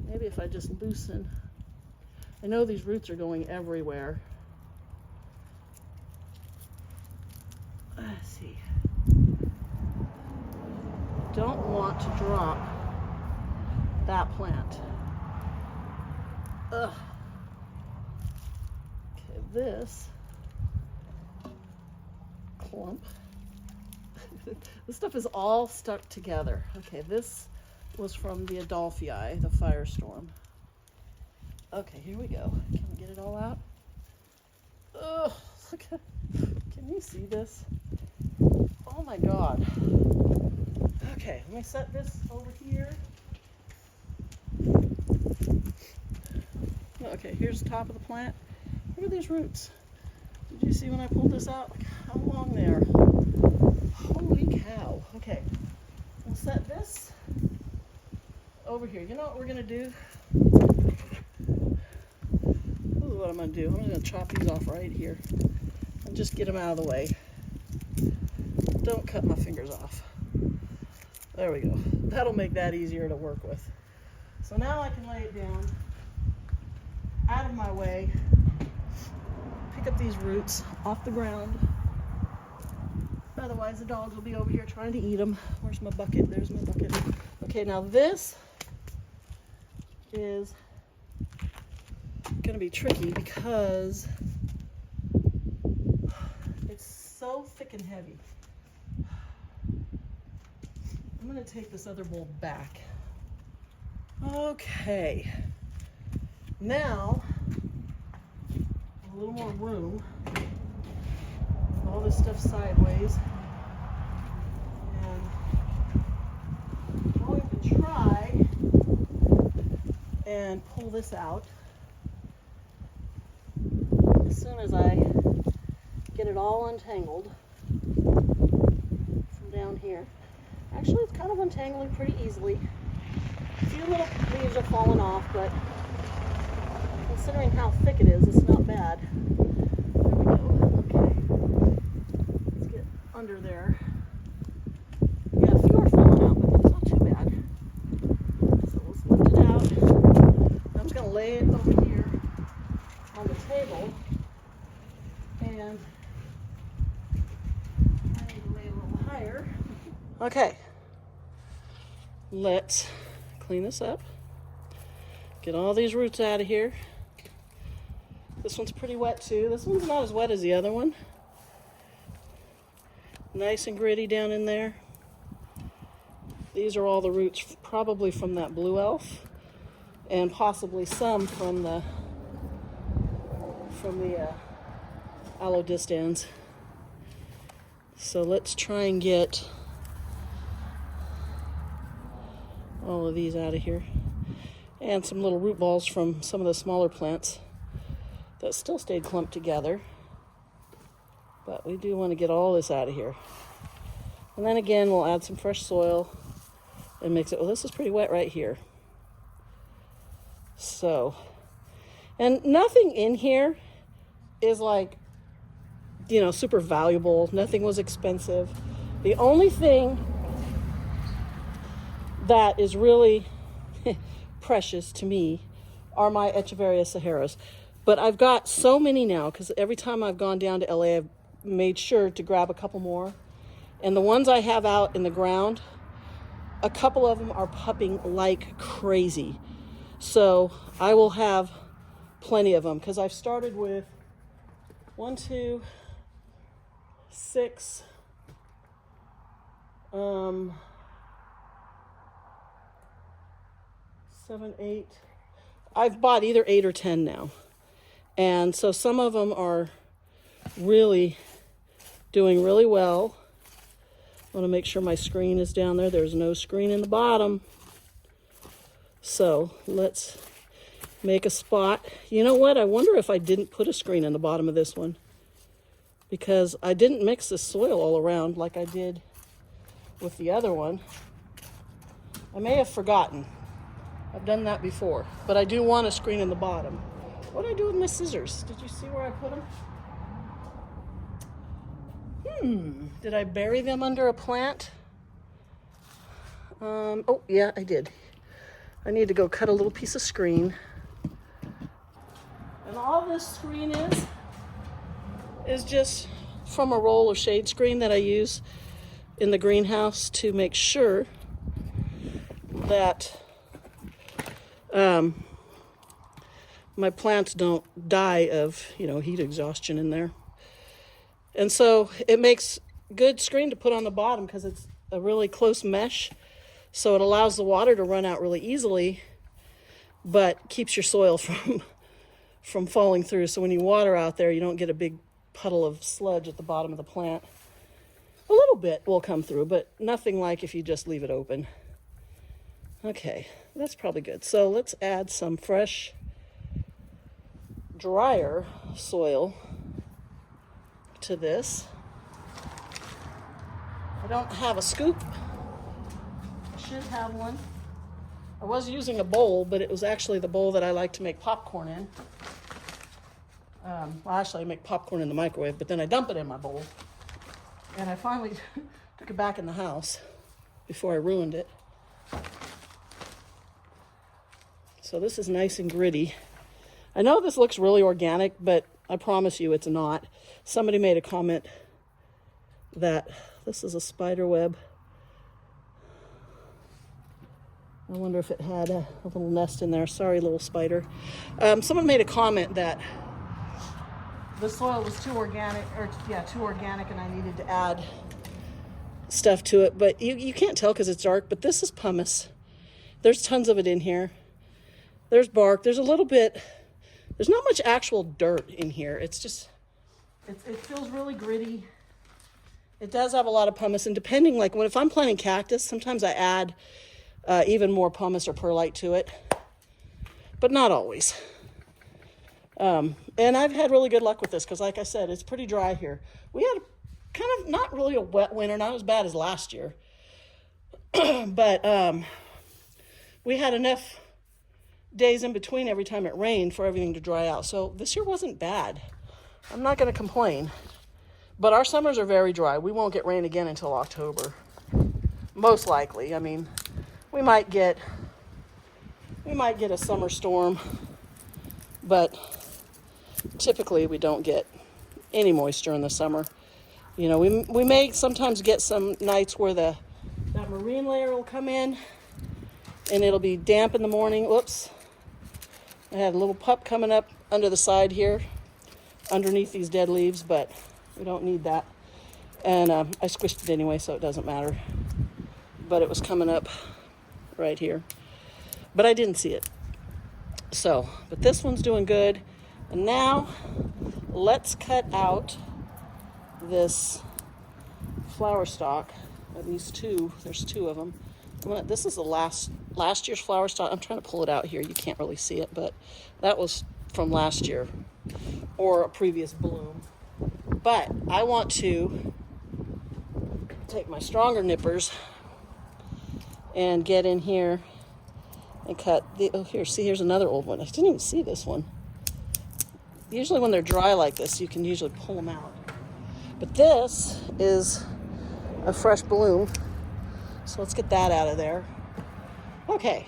Maybe if I just loosen. I know these roots are going everywhere. Let's see. Don't want to drop that plant. Ugh. Okay, this clump. This stuff is all stuck together. Okay, this was from the Adelphii, the firestorm. Okay, here we go. Can we get it all out? Ugh, look at, can you see this? Oh my God. Okay, let me set this over here. Okay, here's the top of the plant. Look at these roots. Did you see when I pulled this out? Look how long they are. Holy cow. Okay, we'll set this over here. You know what we're gonna do? This is what I'm gonna do. I'm gonna chop these off right here and just get them out of the way. Don't cut my fingers off. There we go. That'll make that easier to work with. So now I can lay it down out of my way, pick up these roots off the ground. Otherwise the dogs will be over here trying to eat them. Where's my bucket? There's my bucket. Okay, now this is gonna be tricky because it's so thick and heavy. I'm gonna take this other bowl back. Okay, now a little more room. All this stuff sideways, and I'm going to try and pull this out as soon as I get it all untangled from down here. Actually, it's kind of untangling pretty easily. A few little leaves are falling off, but considering how thick it is, it's not bad. There we go. Okay. Let's get under there. Yeah, a few are falling out, but that's not too bad. So let's lift it out. I'm just going to lay it over here on the table. And I need to lay it a little higher. Okay. Let's clean this up. Get all these roots out of here. This one's pretty wet too. This one's not as wet as the other one. Nice and gritty down in there. These are all the roots probably from that blue elf, and possibly some from the aloe distans. So let's try and get all of these out of here, and some little root balls from some of the smaller plants that still stayed clumped together. But we do want to get all this out of here. And then again, we'll add some fresh soil and mix it. Well, this is pretty wet right here. So, and nothing in here is like, you know, super valuable. Nothing was expensive. The only thing that is really precious to me are my Echeveria Saharas. But I've got so many now, because every time I've gone down to LA, I've made sure to grab a couple more. And the ones I have out in the ground, a couple of them are pupping like crazy. So I will have plenty of them, because I've started with 1, 2, 6, 7, 8. I've bought either 8 or 10 now. And so some of them are really doing really well. I want to make sure my screen is down there. There's no screen in the bottom. So let's make a spot. You know what? I wonder if I didn't put a screen in the bottom of this one, because I didn't mix the soil all around like I did with the other one. I may have forgotten. I've done that before, but I do want a screen in the bottom. What did I do with my scissors? Did you see where I put them? Did I bury them under a plant? Oh, yeah, I did. I need to go cut a little piece of screen. And all this screen is just from a roll of shade screen that I use in the greenhouse to make sure that my plants don't die of, heat exhaustion in there. And so it makes good screen to put on the bottom because it's a really close mesh. So it allows the water to run out really easily, but keeps your soil from falling through. So when you water out there, you don't get a big puddle of sludge at the bottom of the plant. A little bit will come through, but nothing like if you just leave it open. Okay, that's probably good. So let's add some fresh, drier soil to this. I don't have a scoop. I should have one. I was using a bowl, but it was actually the bowl that I like to make popcorn in. Well, actually, I make popcorn in the microwave, but then I dump it in my bowl. And I finally took it back in the house before I ruined it. So this is nice and gritty. I know this looks really organic, but I promise you it's not. Somebody made a comment that this is a spider web. I wonder if it had a little nest in there. Sorry, little spider. Someone made a comment that the soil was too organic, and I needed to add stuff to it. But you can't tell because it's dark, but this is pumice. There's tons of it in here. There's bark. There's a little bit. There's not much actual dirt in here. It's just, it feels really gritty. It does have a lot of pumice, and depending, like if I'm planting cactus, sometimes I add even more pumice or perlite to it, but not always. And I've had really good luck with this because, like I said, it's pretty dry here. We had kind of not really a wet winter, not as bad as last year, but we had enough days in between every time it rained for everything to dry out. So this year wasn't bad. I'm not going to complain, but our summers are very dry. We won't get rain again until October, most likely. I mean, we might get a summer storm, but typically we don't get any moisture in the summer. We may sometimes get some nights where that marine layer will come in and it'll be damp in the morning. Whoops. I had a little pup coming up under the side here, underneath these dead leaves, but we don't need that. And I squished it anyway, so it doesn't matter. But it was coming up right here. But I didn't see it. So, but this one's doing good. And now, let's cut out this flower stalk. At least two. There's two of them. This is the last year's flower stalk. I'm trying to pull it out here. You can't really see it, but that was from last year or a previous bloom. But I want to take my stronger nippers and get in here and cut here's another old one. I didn't even see this one. Usually when they're dry like this, you can usually pull them out. But this is a fresh bloom. So let's get that out of there. Okay,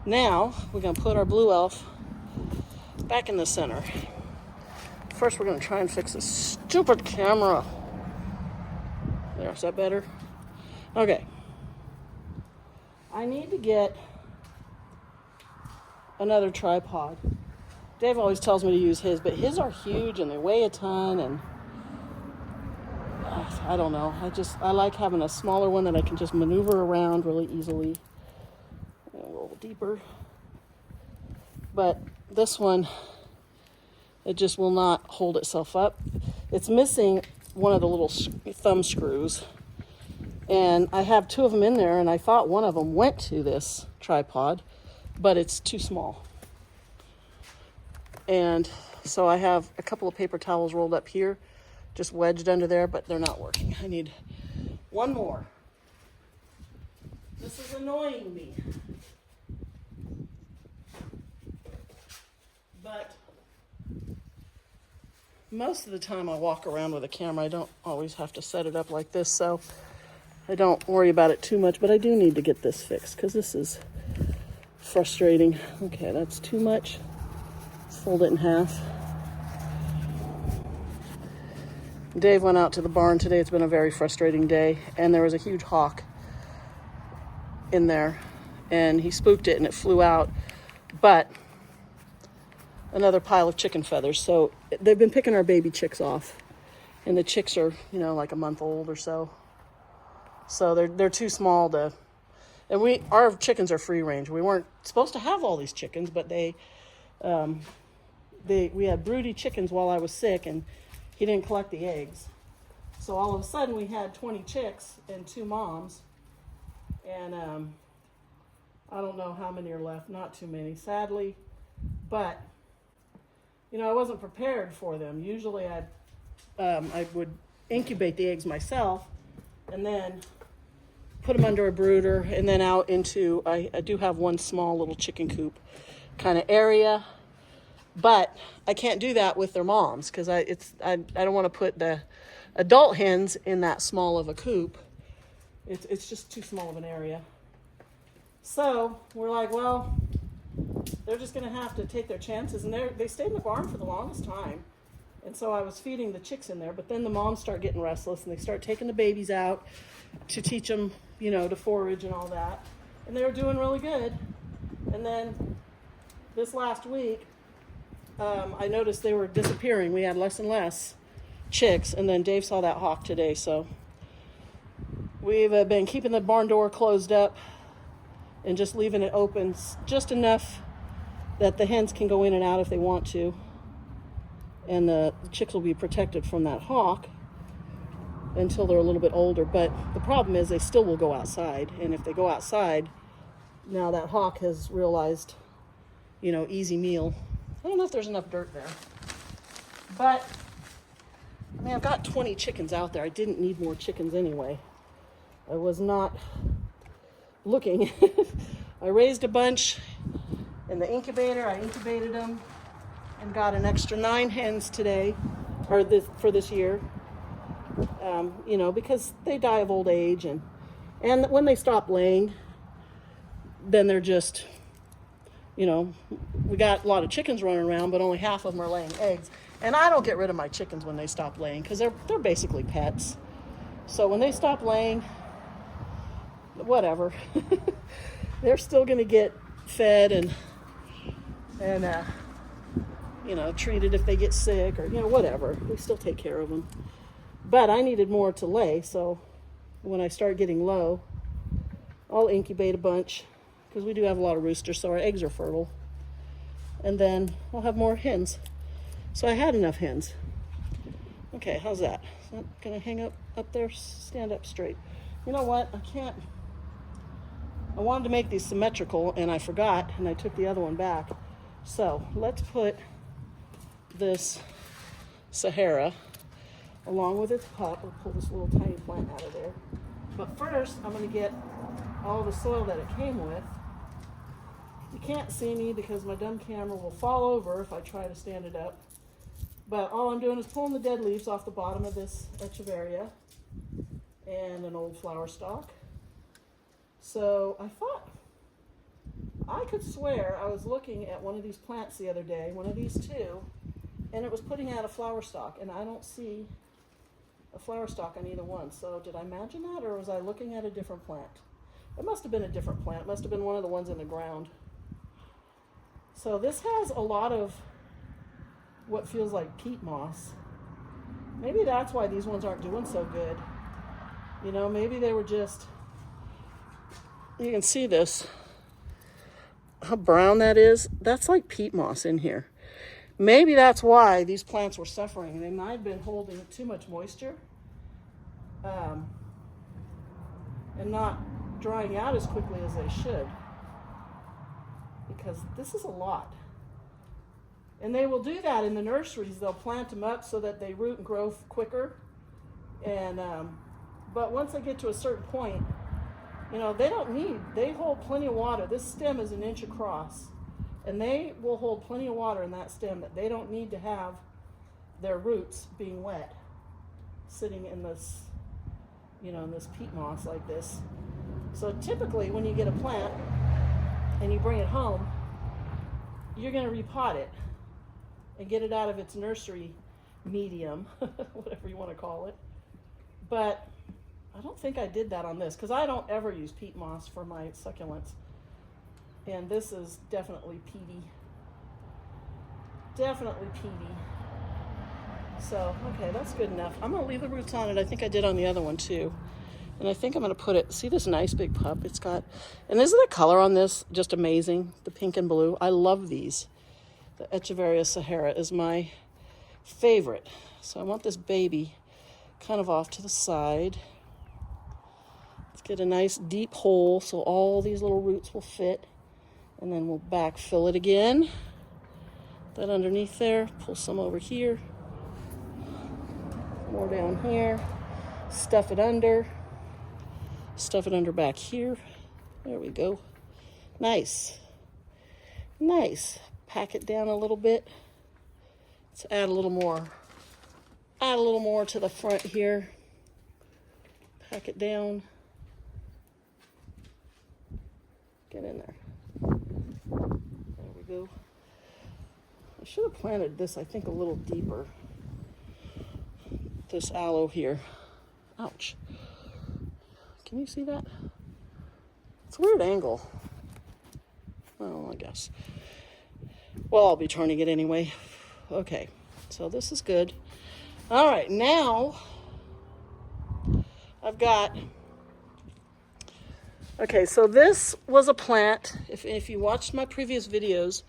now we're going to put our blue elf back in the center. First, we're going to try and fix this stupid camera. There, is that better? Okay. I need to get another tripod. Dave always tells me to use his, but his are huge and they weigh a ton, and I don't know. I like having a smaller one that I can just maneuver around really easily. A little deeper. But this one, it just will not hold itself up. It's missing one of the little thumb screws. And I have 2 of them in there, and I thought one of them went to this tripod, but it's too small. And so I have a couple of paper towels rolled up here, just wedged under there, but they're not working. I need one more. This is annoying me. But most of the time I walk around with a camera. I don't always have to set it up like this, so I don't worry about it too much, but I do need to get this fixed because this is frustrating. Okay, that's too much. Let's fold it in half. Dave went out to the barn today. It's been a very frustrating day, and there was a huge hawk in there, and he spooked it and it flew out, but another pile of chicken feathers. So they've been picking our baby chicks off, and the chicks are, like a month old or so. So they're too small to, and our chickens are free range. We weren't supposed to have all these chickens, but we had broody chickens while I was sick, and he didn't collect the eggs. So all of a sudden we had 20 chicks and 2 moms, and I don't know how many are left. Not too many, sadly, but I wasn't prepared for them. Usually I would incubate the eggs myself, and then put them under a brooder, and then out into, I do have one small little chicken coop kind of area, but I can't do that with their moms because I don't want to put the adult hens in that small of a coop. It's just too small of an area. So we're like, well, they're just going to have to take their chances, and they stayed in the barn for the longest time. And so I was feeding the chicks in there, but then the moms start getting restless, and they start taking the babies out to teach them, to forage and all that. And they were doing really good. And then this last week, I noticed they were disappearing. We had less and less chicks, and then Dave saw that hawk today. So we've been keeping the barn door closed up and just leaving it open just enough that the hens can go in and out if they want to. And the chicks will be protected from that hawk until they're a little bit older. But the problem is they still will go outside. And if they go outside, now that hawk has realized, easy meal. I don't know if there's enough dirt there. But, I've got 20 chickens out there. I didn't need more chickens anyway. I was not looking. I raised a bunch in the incubator. I incubated them and got an extra 9 hens today, or for this year, because they die of old age, and when they stop laying, then they're just, we got a lot of chickens running around, but only half of them are laying eggs. And I don't get rid of my chickens when they stop laying because they're basically pets. So when they stop laying, whatever, they're still going to get fed and treated if they get sick or, whatever. We still take care of them. But I needed more to lay, so when I start getting low, I'll incubate a bunch because we do have a lot of roosters, so our eggs are fertile. And then I'll have more hens. So I had enough hens. Okay, how's that? Is that gonna hang up there? Stand up straight. You know what? I wanted to make these symmetrical and I forgot, and I took the other one back. So let's put this Sahara along with its pup. I'll pull this little tiny plant out of there. But first, I'm going to get all the soil that it came with. You can't see me because my dumb camera will fall over if I try to stand it up. But all I'm doing is pulling the dead leaves off the bottom of this Echeveria and an old flower stalk. So I thought, I could swear I was looking at one of these plants the other day, one of these 2, and it was putting out a flower stalk, and I don't see a flower stalk on either one. So did I imagine that, or was I looking at a different plant? It must have been a different plant. It must have been one of the ones in the ground. So this has a lot of what feels like peat moss. Maybe that's why these ones aren't doing so good. You know, maybe they were just, you can see this, how brown that is. That's like peat moss in here. Maybe that's why these plants were suffering. They might have been holding too much moisture and not drying out as quickly as they should, because this is a lot. And they will do that in the nurseries. They'll plant them up so that they root and grow quicker. And but once they get to a certain point, you know, they hold plenty of water. This stem is 1 inch across, and they will hold plenty of water in that stem, that they don't need to have their roots being wet, sitting in this, you know, in this peat moss like this. So typically when you get a plant and you bring it home, you're going to repot it and get it out of its nursery medium, whatever you want to call it. But I don't think I did that on this, because I don't ever use peat moss for my succulents. And this is definitely peaty. Definitely peaty. So, okay, that's good enough. I'm going to leave the roots on it. I think I did on the other one too. And I think I'm going to put it, see this nice big pup it's got? And isn't the color on this just amazing? The pink and blue. I love these. The Echeveria Sahara is my favorite. So I want this baby kind of off to the side. Let's get a nice deep hole so all these little roots will fit. And then we'll backfill it again. That underneath there, pull some over here. More down here. Stuff it under. Stuff it under back here. There we go. Nice. Nice. Pack it down a little bit. Let's add a little more. Add a little more to the front here. Pack it down. Get in there. There we go. I should have planted this, I think, a little deeper. This aloe here. Ouch. Can you see that? It's a weird angle. Well, I guess. Well, I'll be turning it anyway. Okay, so this is good. All right, now I've got, okay, so this was a plant, if you watched my previous videos,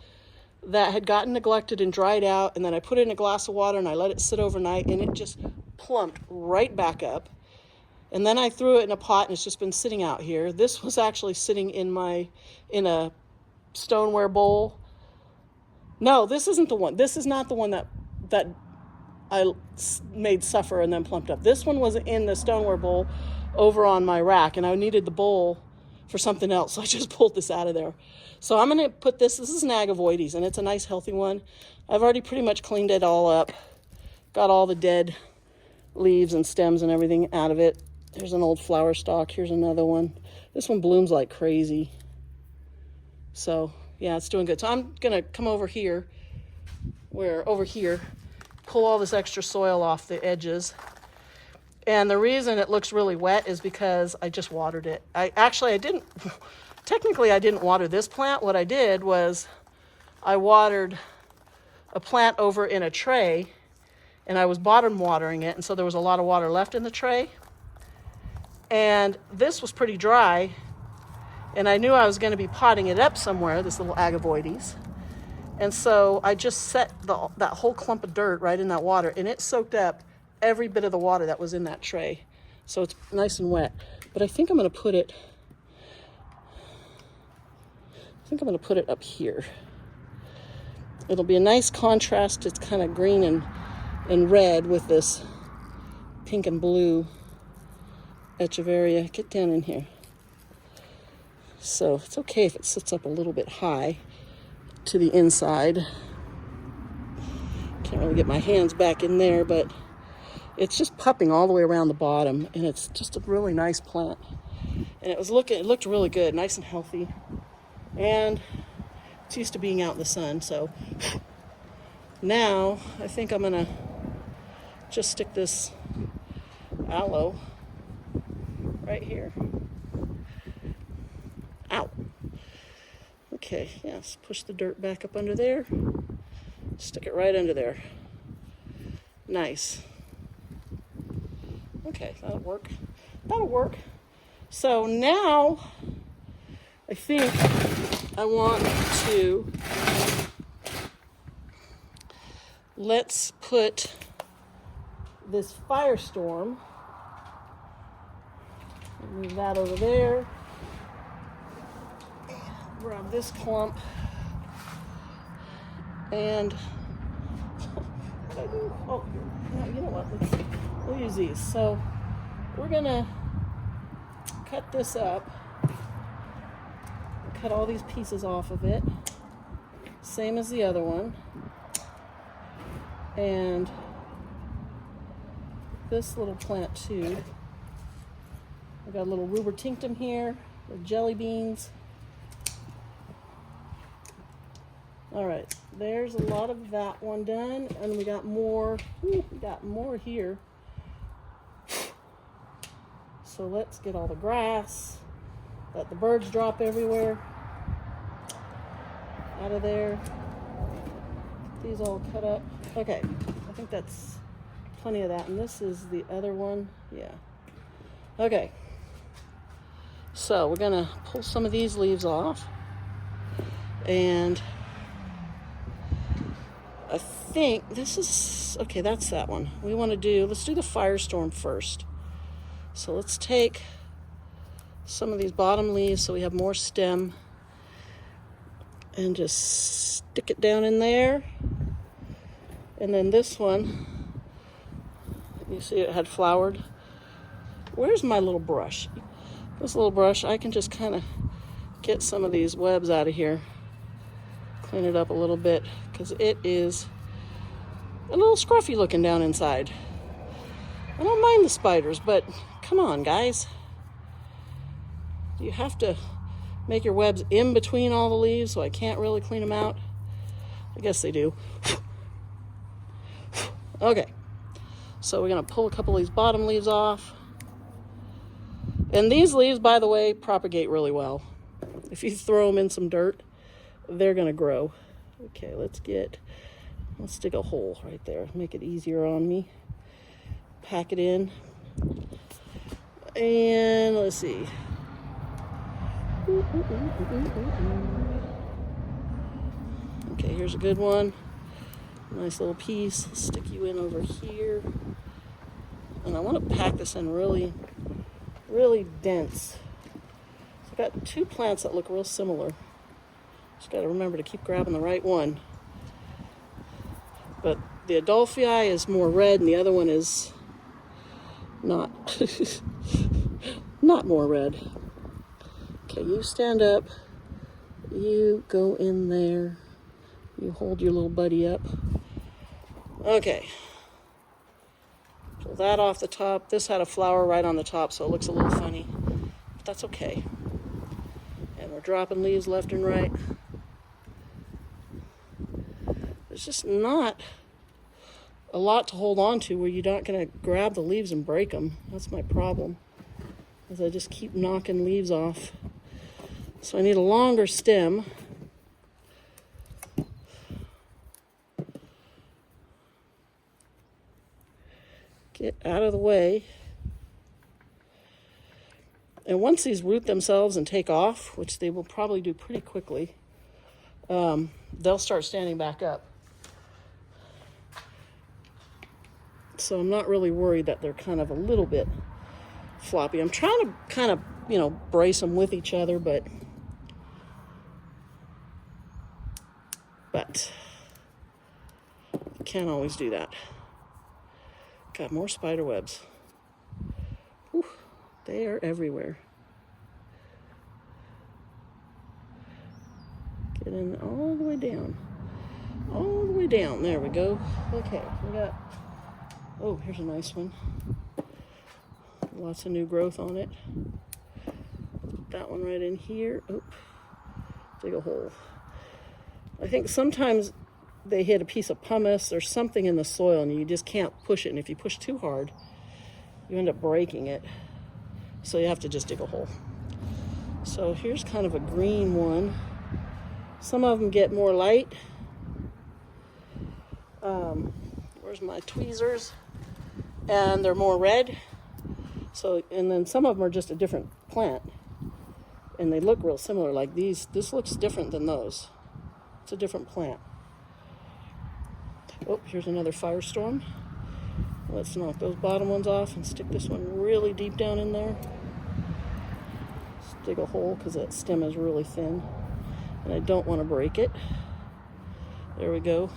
that had gotten neglected and dried out, and then I put it in a glass of water and I let it sit overnight, and it just plumped right back up. And then I threw it in a pot, and it's just been sitting out here. This was actually sitting in a stoneware bowl. No, this isn't the one. This is not the one that I made suffer and then plumped up. This one was in the stoneware bowl over on my rack, and I needed the bowl for something else, so I just pulled this out of there. So I'm going to put this is an Agavoides, and it's a nice healthy one. I've already pretty much cleaned it all up. Got all the dead leaves and stems and everything out of it. There's an old flower stalk. Here's another one. This one blooms like crazy. So, yeah, it's doing good. So I'm going to come over here, pull all this extra soil off the edges. And the reason it looks really wet is because I just watered it. Technically I didn't water this plant. What I did was I watered a plant over in a tray, and I was bottom watering it, and so there was a lot of water left in the tray. And this was pretty dry, and I knew I was going to be potting it up somewhere, this little Agavoides. And so I just set that whole clump of dirt right in that water, and it soaked up every bit of the water that was in that tray. So it's nice and wet. But I think I'm going to put it up here. It'll be a nice contrast. It's kind of green and red with this pink and blue Echeveria. Get down in here. So it's okay if it sits up a little bit high to the inside. Can't really get my hands back in there, but it's just pupping all the way around the bottom, and it's just a really nice plant. And it looked really good, nice and healthy. And it's used to being out in the sun, so now I think I'm gonna just stick this aloe right here. Ow. Okay, yes, push the dirt back up under there. Stick it right under there. Nice. Okay, that'll work. that'll work. So now I think I want to, let's put this firestorm, move that over there, grab this clump, and oh, you know what, we'll use these. So we're gonna cut this up, cut all these pieces off of it, same as the other one, and this little plant too. I've got a little rubber here, with jelly beans. All right, there's a lot of that one done, and we got more. We got more here. So let's get all the grass, let the birds drop everywhere out of there. These all cut up. Okay, I think that's plenty of that. And this is the other one. Yeah. Okay. So we're gonna pull some of these leaves off, and I think this is okay. That's that one. We want to do. Let's do the firestorm first. So let's take some of these bottom leaves so we have more stem, and just stick it down in there. And then this one, you see it had flowered. Where's my little brush? This little brush, I can just kind of get some of these webs out of here, clean it up a little bit, because it is a little scruffy looking down inside. I don't mind the spiders, but come on, guys. You have to make your webs in between all the leaves, so I can't really clean them out. I guess they do. Okay, so we're gonna pull a couple of these bottom leaves off. And these leaves, by the way, propagate really well. If you throw them in some dirt, they're gonna grow. Okay, let's dig a hole right there, make it easier on me. Pack it in. And let's see. Okay, here's a good one. Nice little piece. Let's stick you in over here. And I want to pack this in really, really dense. So I've got two plants that look real similar. Just got to remember to keep grabbing the right one. But the Adolphii is more red, and the other one is not. Not more red. Okay, you stand up. You go in there. You hold your little buddy up. Okay. Pull that off the top. This had a flower right on the top, so it looks a little funny. But that's okay. And we're dropping leaves left and right. There's just not a lot to hold on to where you're not going to grab the leaves and break them. That's my problem, is I just keep knocking leaves off. So I need a longer stem. Get out of the way. And once these root themselves and take off, which they will probably do pretty quickly, they'll start standing back up. So I'm not really worried that they're kind of a little bit floppy. I'm trying to kind of, brace them with each other, but can't always do that. Got more spider webs. Whew, they are everywhere. Get in all the way down. All the way down. There we go. Okay, we got, oh, here's a nice one. Lots of new growth on it. Put that one right in here. Oh, dig a hole. I think sometimes they hit a piece of pumice or something in the soil and you just can't push it. And if you push too hard, you end up breaking it. So you have to just dig a hole. So here's kind of a green one. Some of them get more light. Where's my tweezers? And they're more red. So, and then some of them are just a different plant, and they look real similar. Like these, this looks different than those. It's a different plant. Oh, here's another firestorm. Let's knock those bottom ones off and stick this one really deep down in there. Just dig a hole because that stem is really thin, and I don't want to break it. There we go.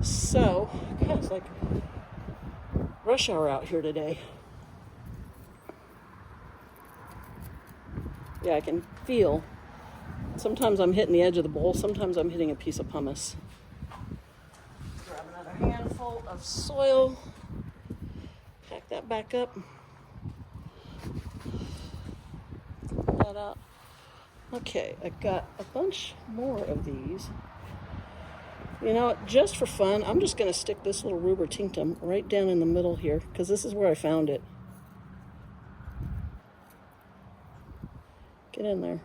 So, God, it's like rush hour out here today. Yeah, I can feel. Sometimes I'm hitting the edge of the bowl. Sometimes I'm hitting a piece of pumice. Grab another handful of soil. Pack that back up. Pull that out. Okay, I got a bunch more of these. You know, just for fun, I'm just going to stick this little rubber tinctum right down in the middle here, because this is where I found it. Get in there.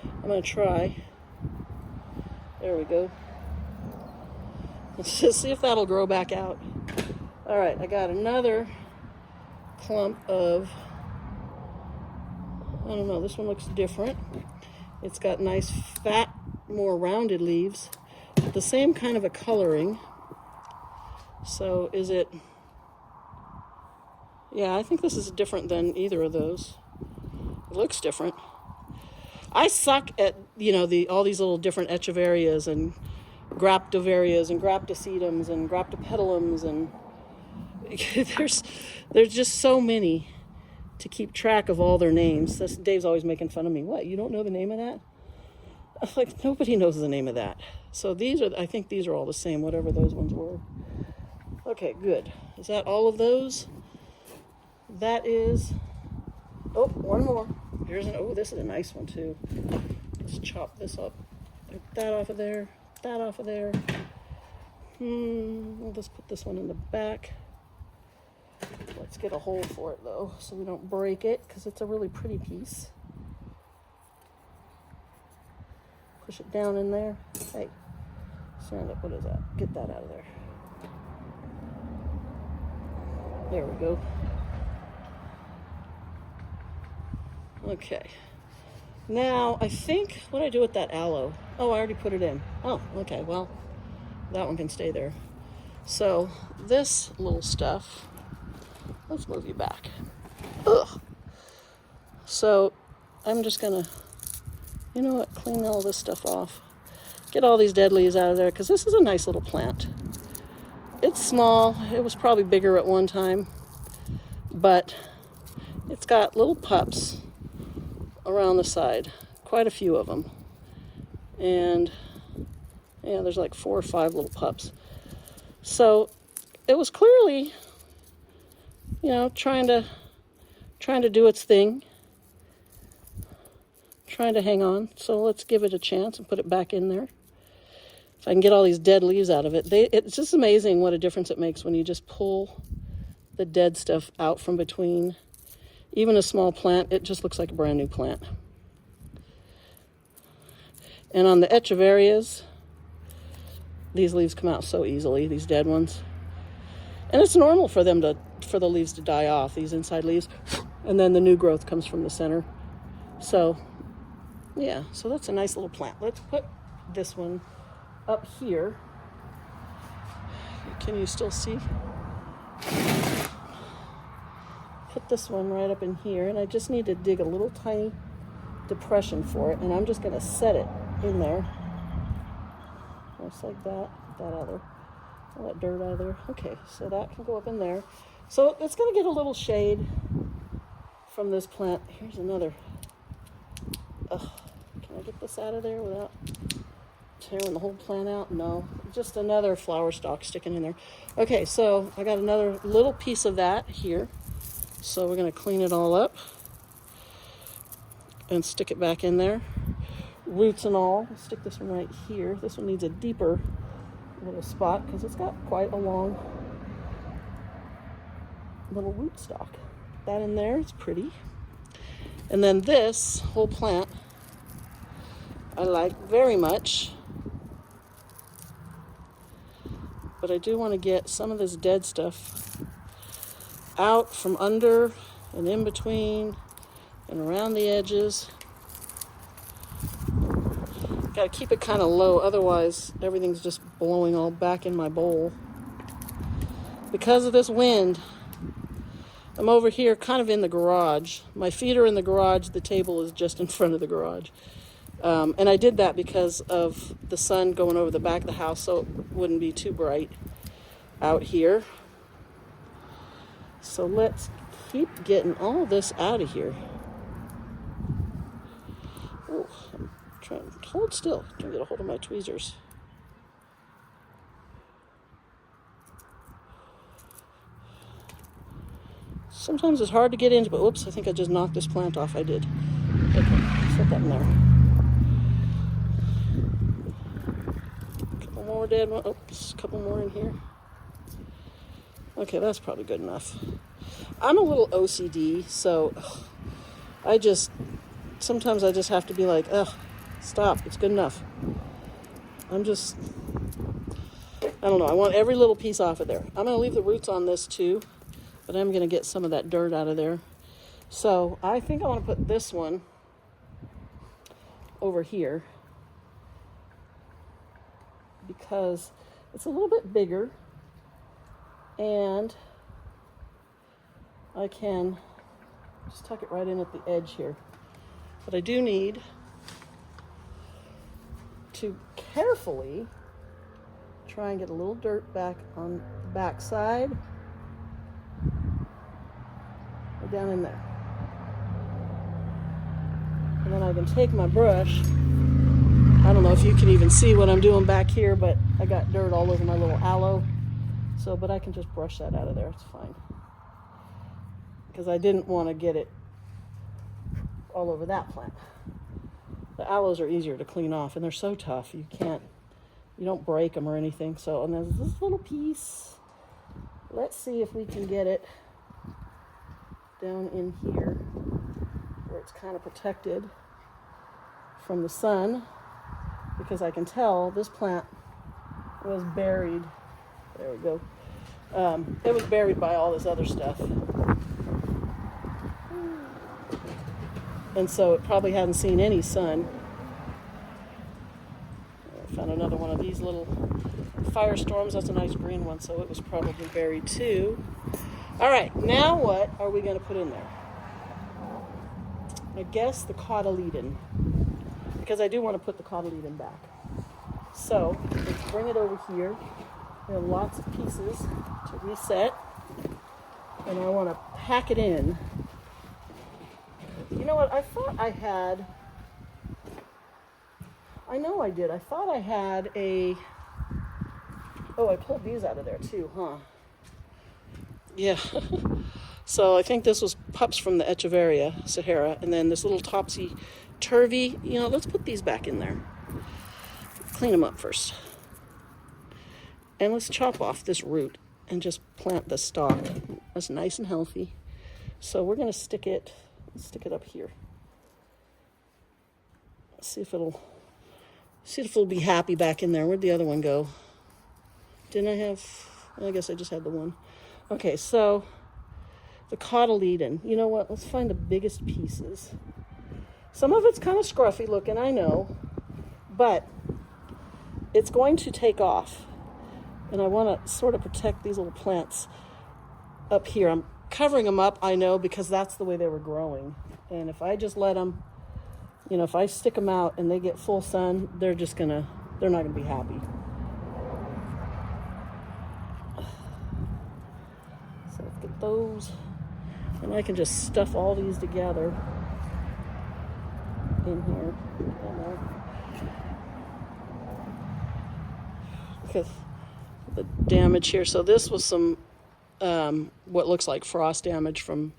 I'm going to try. There we go. Let's just see if that'll grow back out. All right, I got another clump of, I don't know, this one looks different. It's got nice, fat, more rounded leaves. The same kind of a coloring. So is it, yeah, I think this is different than either of those. It looks different. I suck at, you know, all these little different Echeverias and Graptoverias and Graptosedums and Graptopetalums, and there's just so many to keep track of all their names. Dave's always making fun of me. What, you don't know the name of that? I'm like, nobody knows the name of that. So I think these are all the same, whatever those ones were. Okay, good. Is that all of those? That is, oh, one more. Oh, this is a nice one too. Let's chop this up. Get that off of there, that off of there. We'll just put this one in the back. Let's get a hole for it though, so we don't break it, because it's a really pretty piece. Push it down in there. Hey, stand up. What is that? Get that out of there. There we go. Okay. Now, I think, what do I do with that aloe? Oh, I already put it in. Oh, okay. Well, that one can stay there. So, this little stuff, let's move you back. Ugh. So, I'm just going to, you know what, clean all this stuff off. Get all these dead leaves out of there, because this is a nice little plant. It's small. It was probably bigger at one time, but it's got little pups around the side, quite a few of them. And yeah, there's like 4 or 5 little pups. So it was clearly, you know, trying to do its thing. Trying to hang on, so let's give it a chance and put it back in there. If I can get all these dead leaves out of it. It's just amazing what a difference it makes when you just pull the dead stuff out from between. Even a small plant, it just looks like a brand new plant. And on the Echeverias, these leaves come out so easily, these dead ones. And it's normal for the leaves to die off, these inside leaves, and then the new growth comes from the center. So yeah, so that's a nice little plant. Let's put this one up here. Can you still see? Put this one right up in here, and I just need to dig a little tiny depression for it, and I'm just going to set it in there. Just like that. Get that out of there. All that dirt out of there. Okay, so that can go up in there. So it's going to get a little shade from this plant. Here's another. Can I get this out of there without tearing the whole plant out? No, just another flower stalk sticking in there. Okay, so I got another little piece of that here. So we're going to clean it all up and stick it back in there. Roots and all. I'll stick this one right here. This one needs a deeper little spot because it's got quite a long little root stalk. That in there, it's pretty. And then this whole plant I like very much, but I do want to get some of this dead stuff out from under and in between and around the edges. Got to keep it kind of low, otherwise everything's just blowing all back in my bowl. Because of this wind, I'm over here kind of in the garage. My feet are in the garage, the table is just in front of the garage. And I did that because of the sun going over the back of the house so it wouldn't be too bright out here. So let's keep getting all this out of here. Oh, I'm trying to hold still. Trying to get a hold of my tweezers. Sometimes it's hard to get into, but whoops, I think I just knocked this plant off. I did. Okay, set that in there. Couple more dead ones. Oops, couple more in here. Okay, that's probably good enough. I'm a little OCD, so sometimes I just have to be like, ugh, stop, it's good enough. I don't know, I want every little piece off of there. I'm going to leave the roots on this too, but I'm going to get some of that dirt out of there. So I think I want to put this one over here because it's a little bit bigger and I can just tuck it right in at the edge here. But I do need to carefully try and get a little dirt back on the back side. Right down in there. And then I can take my brush. I don't know if you can even see what I'm doing back here, but I got dirt all over my little aloe. So, but I can just brush that out of there, it's fine. Because I didn't want to get it all over that plant. The aloes are easier to clean off and they're so tough. You don't break them or anything. So, and there's this little piece. Let's see if we can get it down in here where it's kind of protected from the sun, because I can tell this plant was buried. There we go. It was buried by all this other stuff. And so it probably hadn't seen any sun. I found another one of these little firestorms. That's a nice green one, so it was probably buried too. All right, now what are we going to put in there? I guess the cotyledon, because I do want to put the cotyledon back. So let's bring it over here. We have lots of pieces to reset, and I want to pack it in. You know what? I thought I had. I know I did. I thought I had a. Oh, I pulled these out of there too, huh? Yeah. So I think this was pups from the Echeveria, Sahara, and then this little topsy-turvy. You know, let's put these back in there. Clean them up first. And let's chop off this root and just plant the stalk. That's nice and healthy. So we're going to stick it up here. See if it'll be happy back in there. Where'd the other one go? Didn't I have, I guess I just had the one. Okay, so the cotyledon. You know what? Let's find the biggest pieces. Some of it's kind of scruffy looking, I know, but it's going to take off. And I want to sort of protect these little plants up here. I'm covering them up, I know, because that's the way they were growing. And if I just let them, if I stick them out and they get full sun, they're not going to be happy. So let's get those. And I can just stuff all these together in here. Because the damage here. So this was some what looks like frost damage from,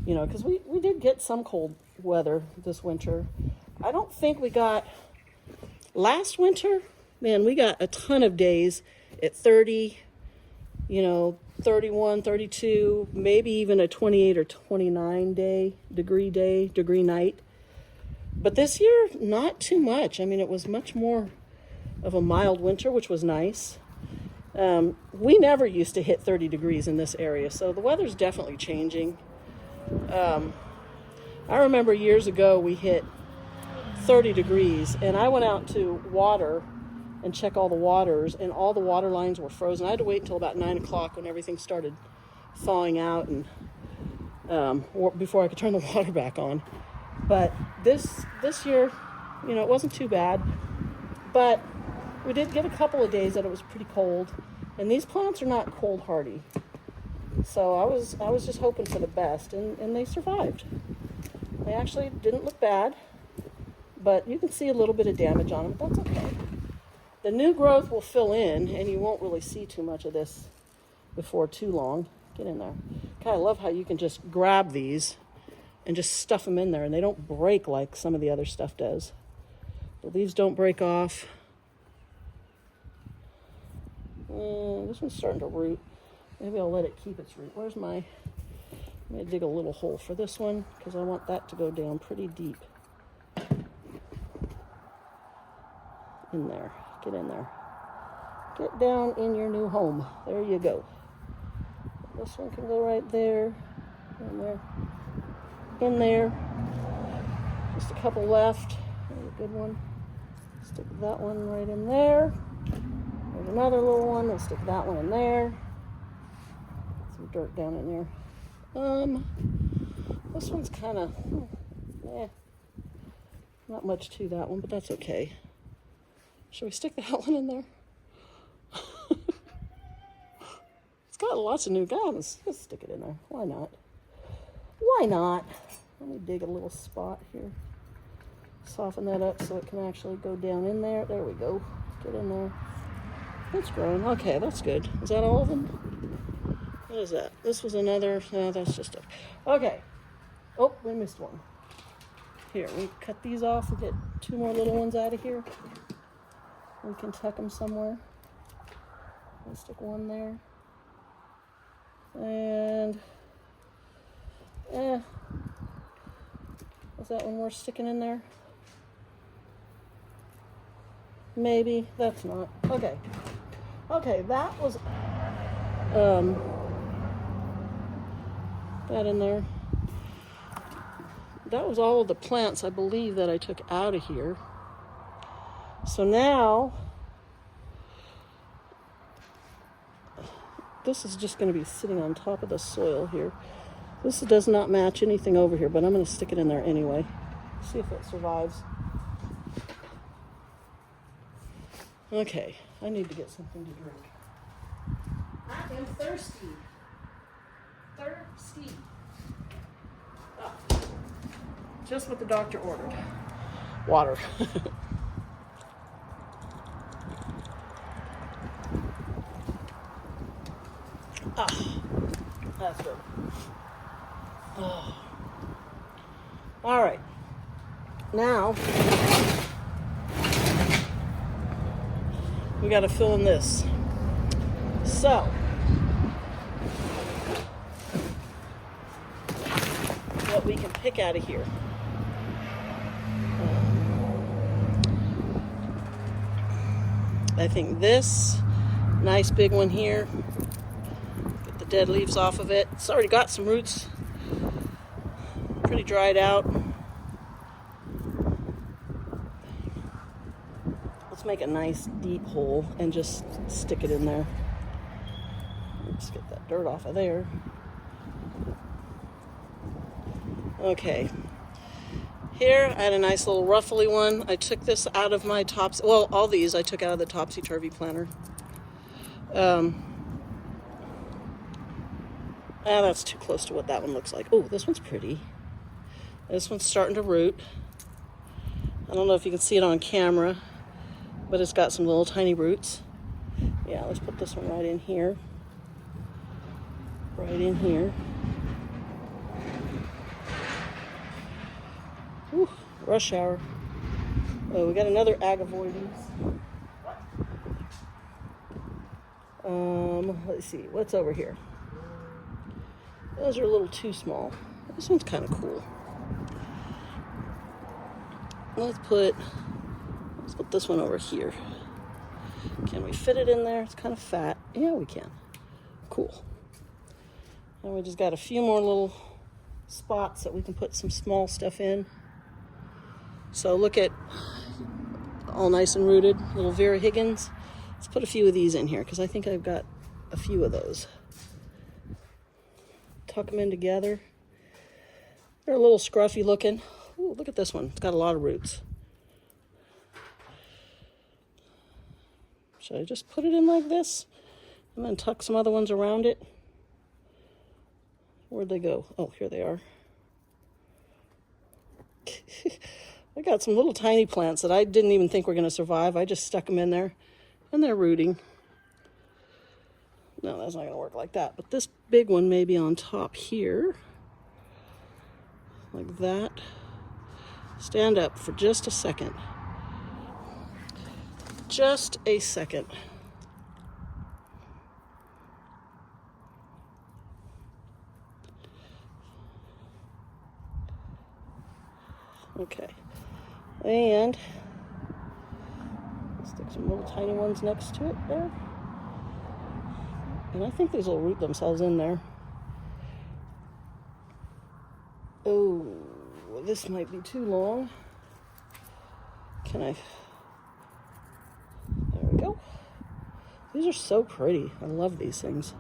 because we did get some cold weather this winter. I don't think we got, last winter, man, we got a ton of days at 30, 31, 32, maybe even a 28 or 29 degree night. But this year, not too much. I mean, it was much more of a mild winter, which was nice. We never used to hit 30 degrees in this area, so the weather's definitely changing. I remember years ago we hit 30 degrees, and I went out to water and check all the waters, and all the water lines were frozen. I had to wait until about 9 o'clock when everything started thawing out, and before I could turn the water back on. But this year, you know, it wasn't too bad, but we did get a couple of days that it was pretty cold, and these plants are not cold hardy. So I was just hoping for the best, and they survived. They actually didn't look bad, but you can see a little bit of damage on them, but that's okay. The new growth will fill in, and you won't really see too much of this before too long. Get in there. Kind of love how you can just grab these and just stuff them in there, and they don't break like some of the other stuff does. The leaves don't break off. This one's starting to root. Maybe I'll let it keep its root. Where's my... I'm going to dig a little hole for this one because I want that to go down pretty deep. In there. Get in there. Get down in your new home. There you go. This one can go right there. In there. In there. Just a couple left. There's a good one. Stick that one right in there. There's another little one. We'll stick that one in there. Some dirt down in there. This one's kind of, not much to that one, but that's okay. Should we stick that one in there? It's got lots of new guns. Let's stick it in there. Why not? Why not? Let me dig a little spot here. Soften that up so it can actually go down in there. There we go. Get in there. It's growing. Okay, that's good. Is that all of them? What is that? This was another. No, that's just a. Okay. Oh, we missed one. Here, we cut these off. We'll get two more little ones out of here. We can tuck them somewhere. I'll stick one there. And. Is that one worth sticking in there? Maybe. That's not. Okay. Okay, that was. That in there. That was all of the plants, I believe, that I took out of here. So now, this is just going to be sitting on top of the soil here. This does not match anything over here, but I'm going to stick it in there anyway. See if it survives. Okay, I need to get something to drink. I am thirsty. Thirsty. Oh, just what the doctor ordered. Water. That's good. Oh. All right. Now, we got to fill in this. So, what we can pick out of here. I think this nice big one here. Get the dead leaves off of it. It's already got some roots. Pretty dried out. Let's make a nice deep hole and just stick it in there. Let's get that dirt off of there. Okay. Here, I had a nice little ruffly one. I took this out of my tops. Well, all these I took out of the topsy-turvy planter. That's too close to what that one looks like. Oh, this one's pretty. This one's starting to root. I don't know if you can see it on camera, but it's got some little tiny roots. Yeah, let's put this one right in here. Right in here. Ooh, rush hour. Oh, we got another agavoides. Let's see, what's over here? Those are a little too small. This one's kind of cool. Let's put this one over here. Can we fit it in there? It's kind of fat. Yeah, we can. Cool. And we just got a few more little spots that we can put some small stuff in. So look at all nice and rooted, little Vera Higgins. Let's put a few of these in here because I think I've got a few of those. Tuck them in together. They're a little scruffy looking. Ooh, look at this one. It's got a lot of roots. Should I just put it in like this and then tuck some other ones around it? Where'd they go? Oh, here they are. I got some little tiny plants that I didn't even think were going to survive. I just stuck them in there and they're rooting. No, that's not going to work like that. But this big one may be on top here. Like that. Stand up for just a second. Just a second. Okay. And stick some little tiny ones next to it there. And I think these will root themselves in there. Oh, this might be too long. Can I? There we go. These are so pretty. I love these things.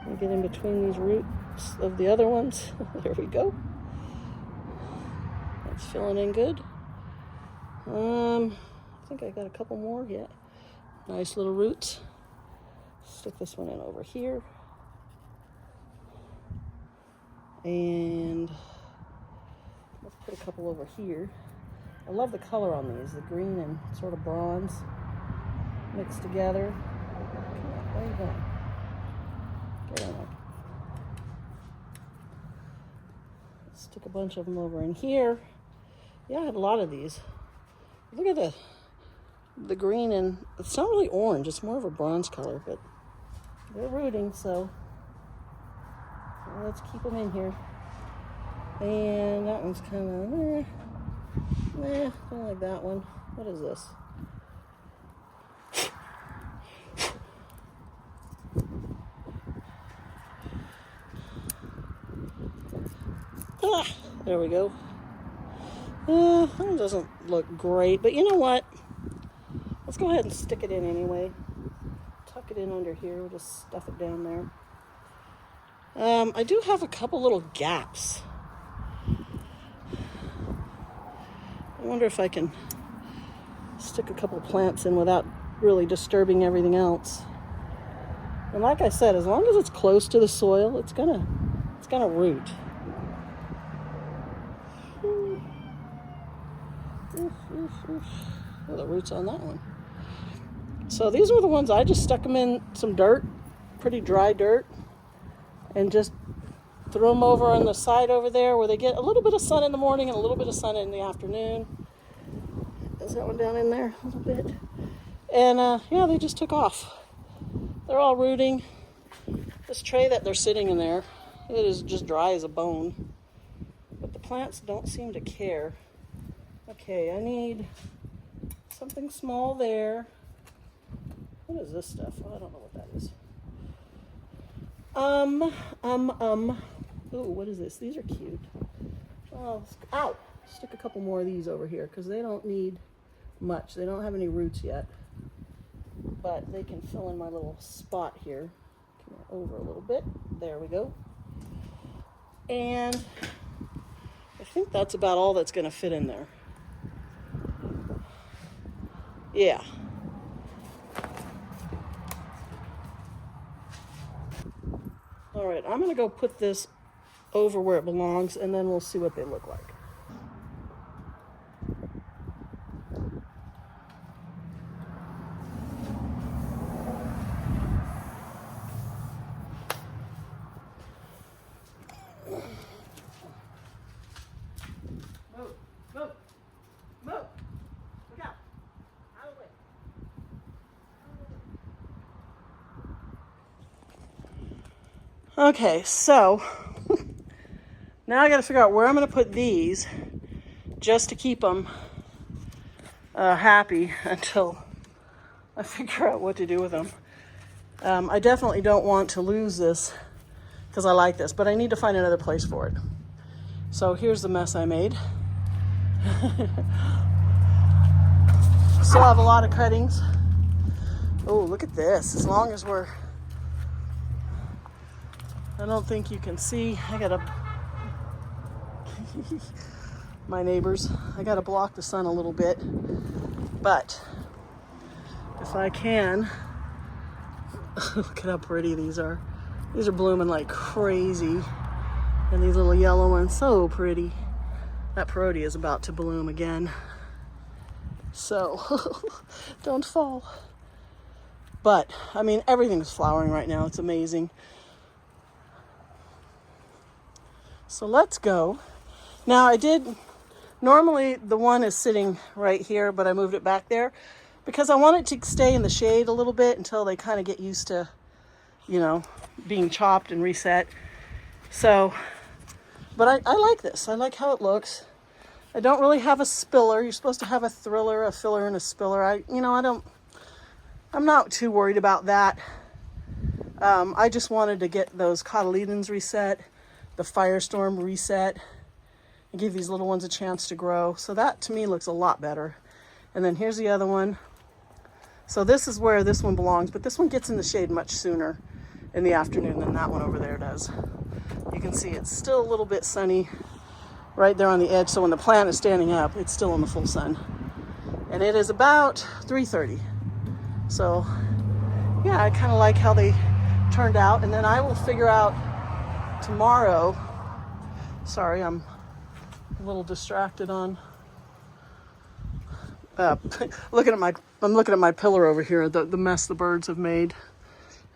I'll get in between these roots of the other ones. There we go. That's filling in good. I think I got a couple more yet. Nice little roots. Stick this one in over here. And let's put a couple over here. I love the color on these, the green and sort of bronze mixed together. Where are you going? Get on there. Stick a bunch of them over in here. Yeah, I had a lot of these. Look at the green, and it's not really orange, it's more of a bronze color, but they're rooting, so let's keep them in here. And that one's kind of, don't like that one. What is this? There we go. That one doesn't look great, but you know what? Let's go ahead and stick it in anyway. Tuck it in under here. We'll just stuff it down there. I do have a couple little gaps. I wonder if I can stick a couple plants in without really disturbing everything else. And like I said, as long as it's close to the soil, it's gonna root. Oh, the roots on that one. So these were the ones I just stuck them in some dirt, pretty dry dirt, and just threw them over on the side over there where they get a little bit of sun in the morning and a little bit of sun in the afternoon. Is that one down in there a little bit? And yeah, they just took off. They're all rooting. This tray that they're sitting in there, it is just dry as a bone. But the plants don't seem to care. Okay, I need something small there. What is this stuff? Oh, I don't know what that is. Ooh, what is this? These are cute. Oh, ow! Stick a couple more of these over here because they don't need much. They don't have any roots yet, but they can fill in my little spot here. Come over a little bit. There we go. And I think that's about all that's going to fit in there. Yeah. All right, I'm going to go put this over where it belongs, and then we'll see what they look like. Move. Look out. Out of the way. Okay, so now I got to figure out where I'm going to put these just to keep them happy until I figure out what to do with them. I definitely don't want to lose this because I like this, but I need to find another place for it. So here's the mess I made. Still have a lot of cuttings. Oh, look at this. As long as we're... I don't think you can see. I gotta... my neighbors. I gotta block the sun a little bit. But if I can... look at how pretty these are. These are blooming like crazy. And these little yellow ones, so pretty. That perotea is about to bloom again. So, don't fall. But, I mean, everything's flowering right now. It's amazing. So let's go. Now, normally the one is sitting right here, but I moved it back there because I want it to stay in the shade a little bit until they kind of get used to, you know, being chopped and reset. So, but I like this. I like how it looks. I don't really have a spiller. You're supposed to have a thriller, a filler, and a spiller. I'm not too worried about that. I just wanted to get those cotyledons reset, the firestorm reset, and give these little ones a chance to grow. So that to me looks a lot better. And then here's the other one. So this is where this one belongs, but this one gets in the shade much sooner in the afternoon than that one over there does. You can see it's still a little bit sunny right there on the edge. So when the plant is standing up, it's still in the full sun. And it is about 3:30. So yeah, I kind of like how they turned out. And then I will figure out tomorrow. Sorry, I'm a little distracted on I'm looking at my pillar over here, the mess the birds have made.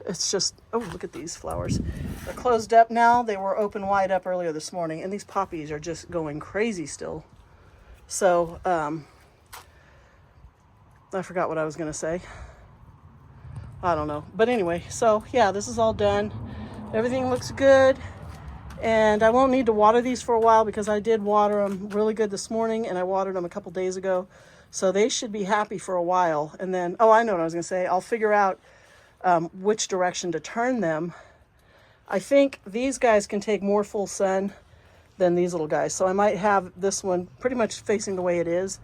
It's just, oh, look at these flowers. They're closed up now. They were open wide up earlier this morning, and these poppies are just going crazy still. So, I forgot what I was going to say. I don't know. But anyway, so yeah, this is all done. Everything looks good. And I won't need to water these for a while because I did water them really good this morning, and I watered them a couple days ago. So they should be happy for a while. And then, oh, I know what I was going to say. I'll figure out which direction to turn them. I think these guys can take more full sun than these little guys. So I might have this one pretty much facing the way it is.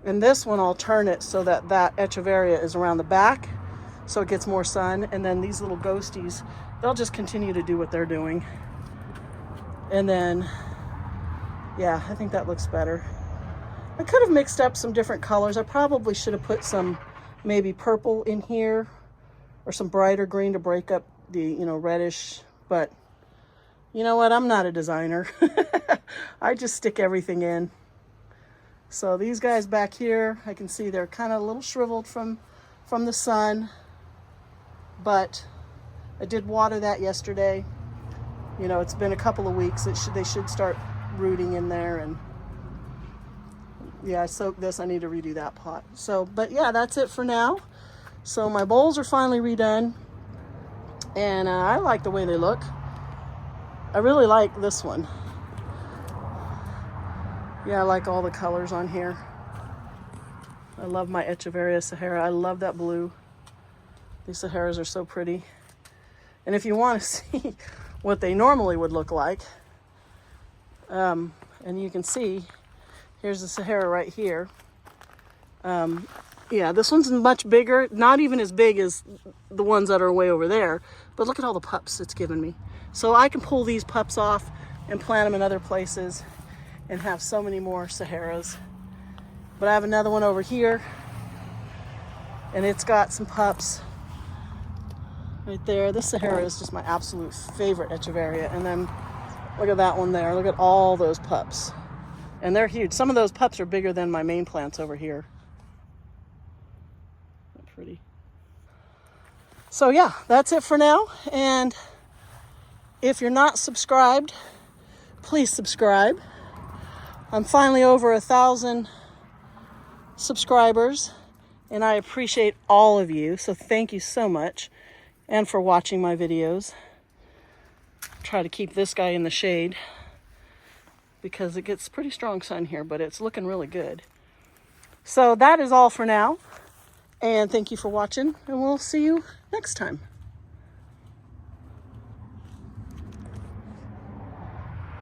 And this one, I'll turn it so that Echeveria is around the back so it gets more sun. And then these little ghosties, they'll just continue to do what they're doing. And then, yeah, I think that looks better. I could have mixed up some different colors. I probably should have put some maybe purple in here or some brighter green to break up the, you know, reddish. But you know what? I'm not a designer. I just stick everything in. So these guys back here, I can see they're kind of a little shriveled from the sun. But I did water that yesterday. You know, it's been a couple of weeks. They should start rooting in there. And yeah, I soaked this. I need to redo that pot. So, but yeah, that's it for now. So my bowls are finally redone. And I like the way they look. I really like this one. Yeah, I like all the colors on here. I love my Echeveria Sahara. I love that blue. These Saharas are so pretty. And if you want to see what they normally would look like, and you can see, here's the Sahara right here. Yeah, this one's much bigger, not even as big as the ones that are way over there, but look at all the pups it's given me. So I can pull these pups off and plant them in other places and have so many more Saharas. But I have another one over here, and it's got some pups right there. This Sahara is just my absolute favorite Echeveria. And then look at that one there. Look at all those pups. And they're huge. Some of those pups are bigger than my main plants over here. Pretty. So yeah, that's it for now. And if you're not subscribed, please subscribe. I'm finally over 1,000 subscribers, and I appreciate all of you. So thank you so much, and for watching my videos. Try to keep this guy in the shade because it gets pretty strong sun here, but it's looking really good. So that is all for now. And thank you for watching, and we'll see you next time.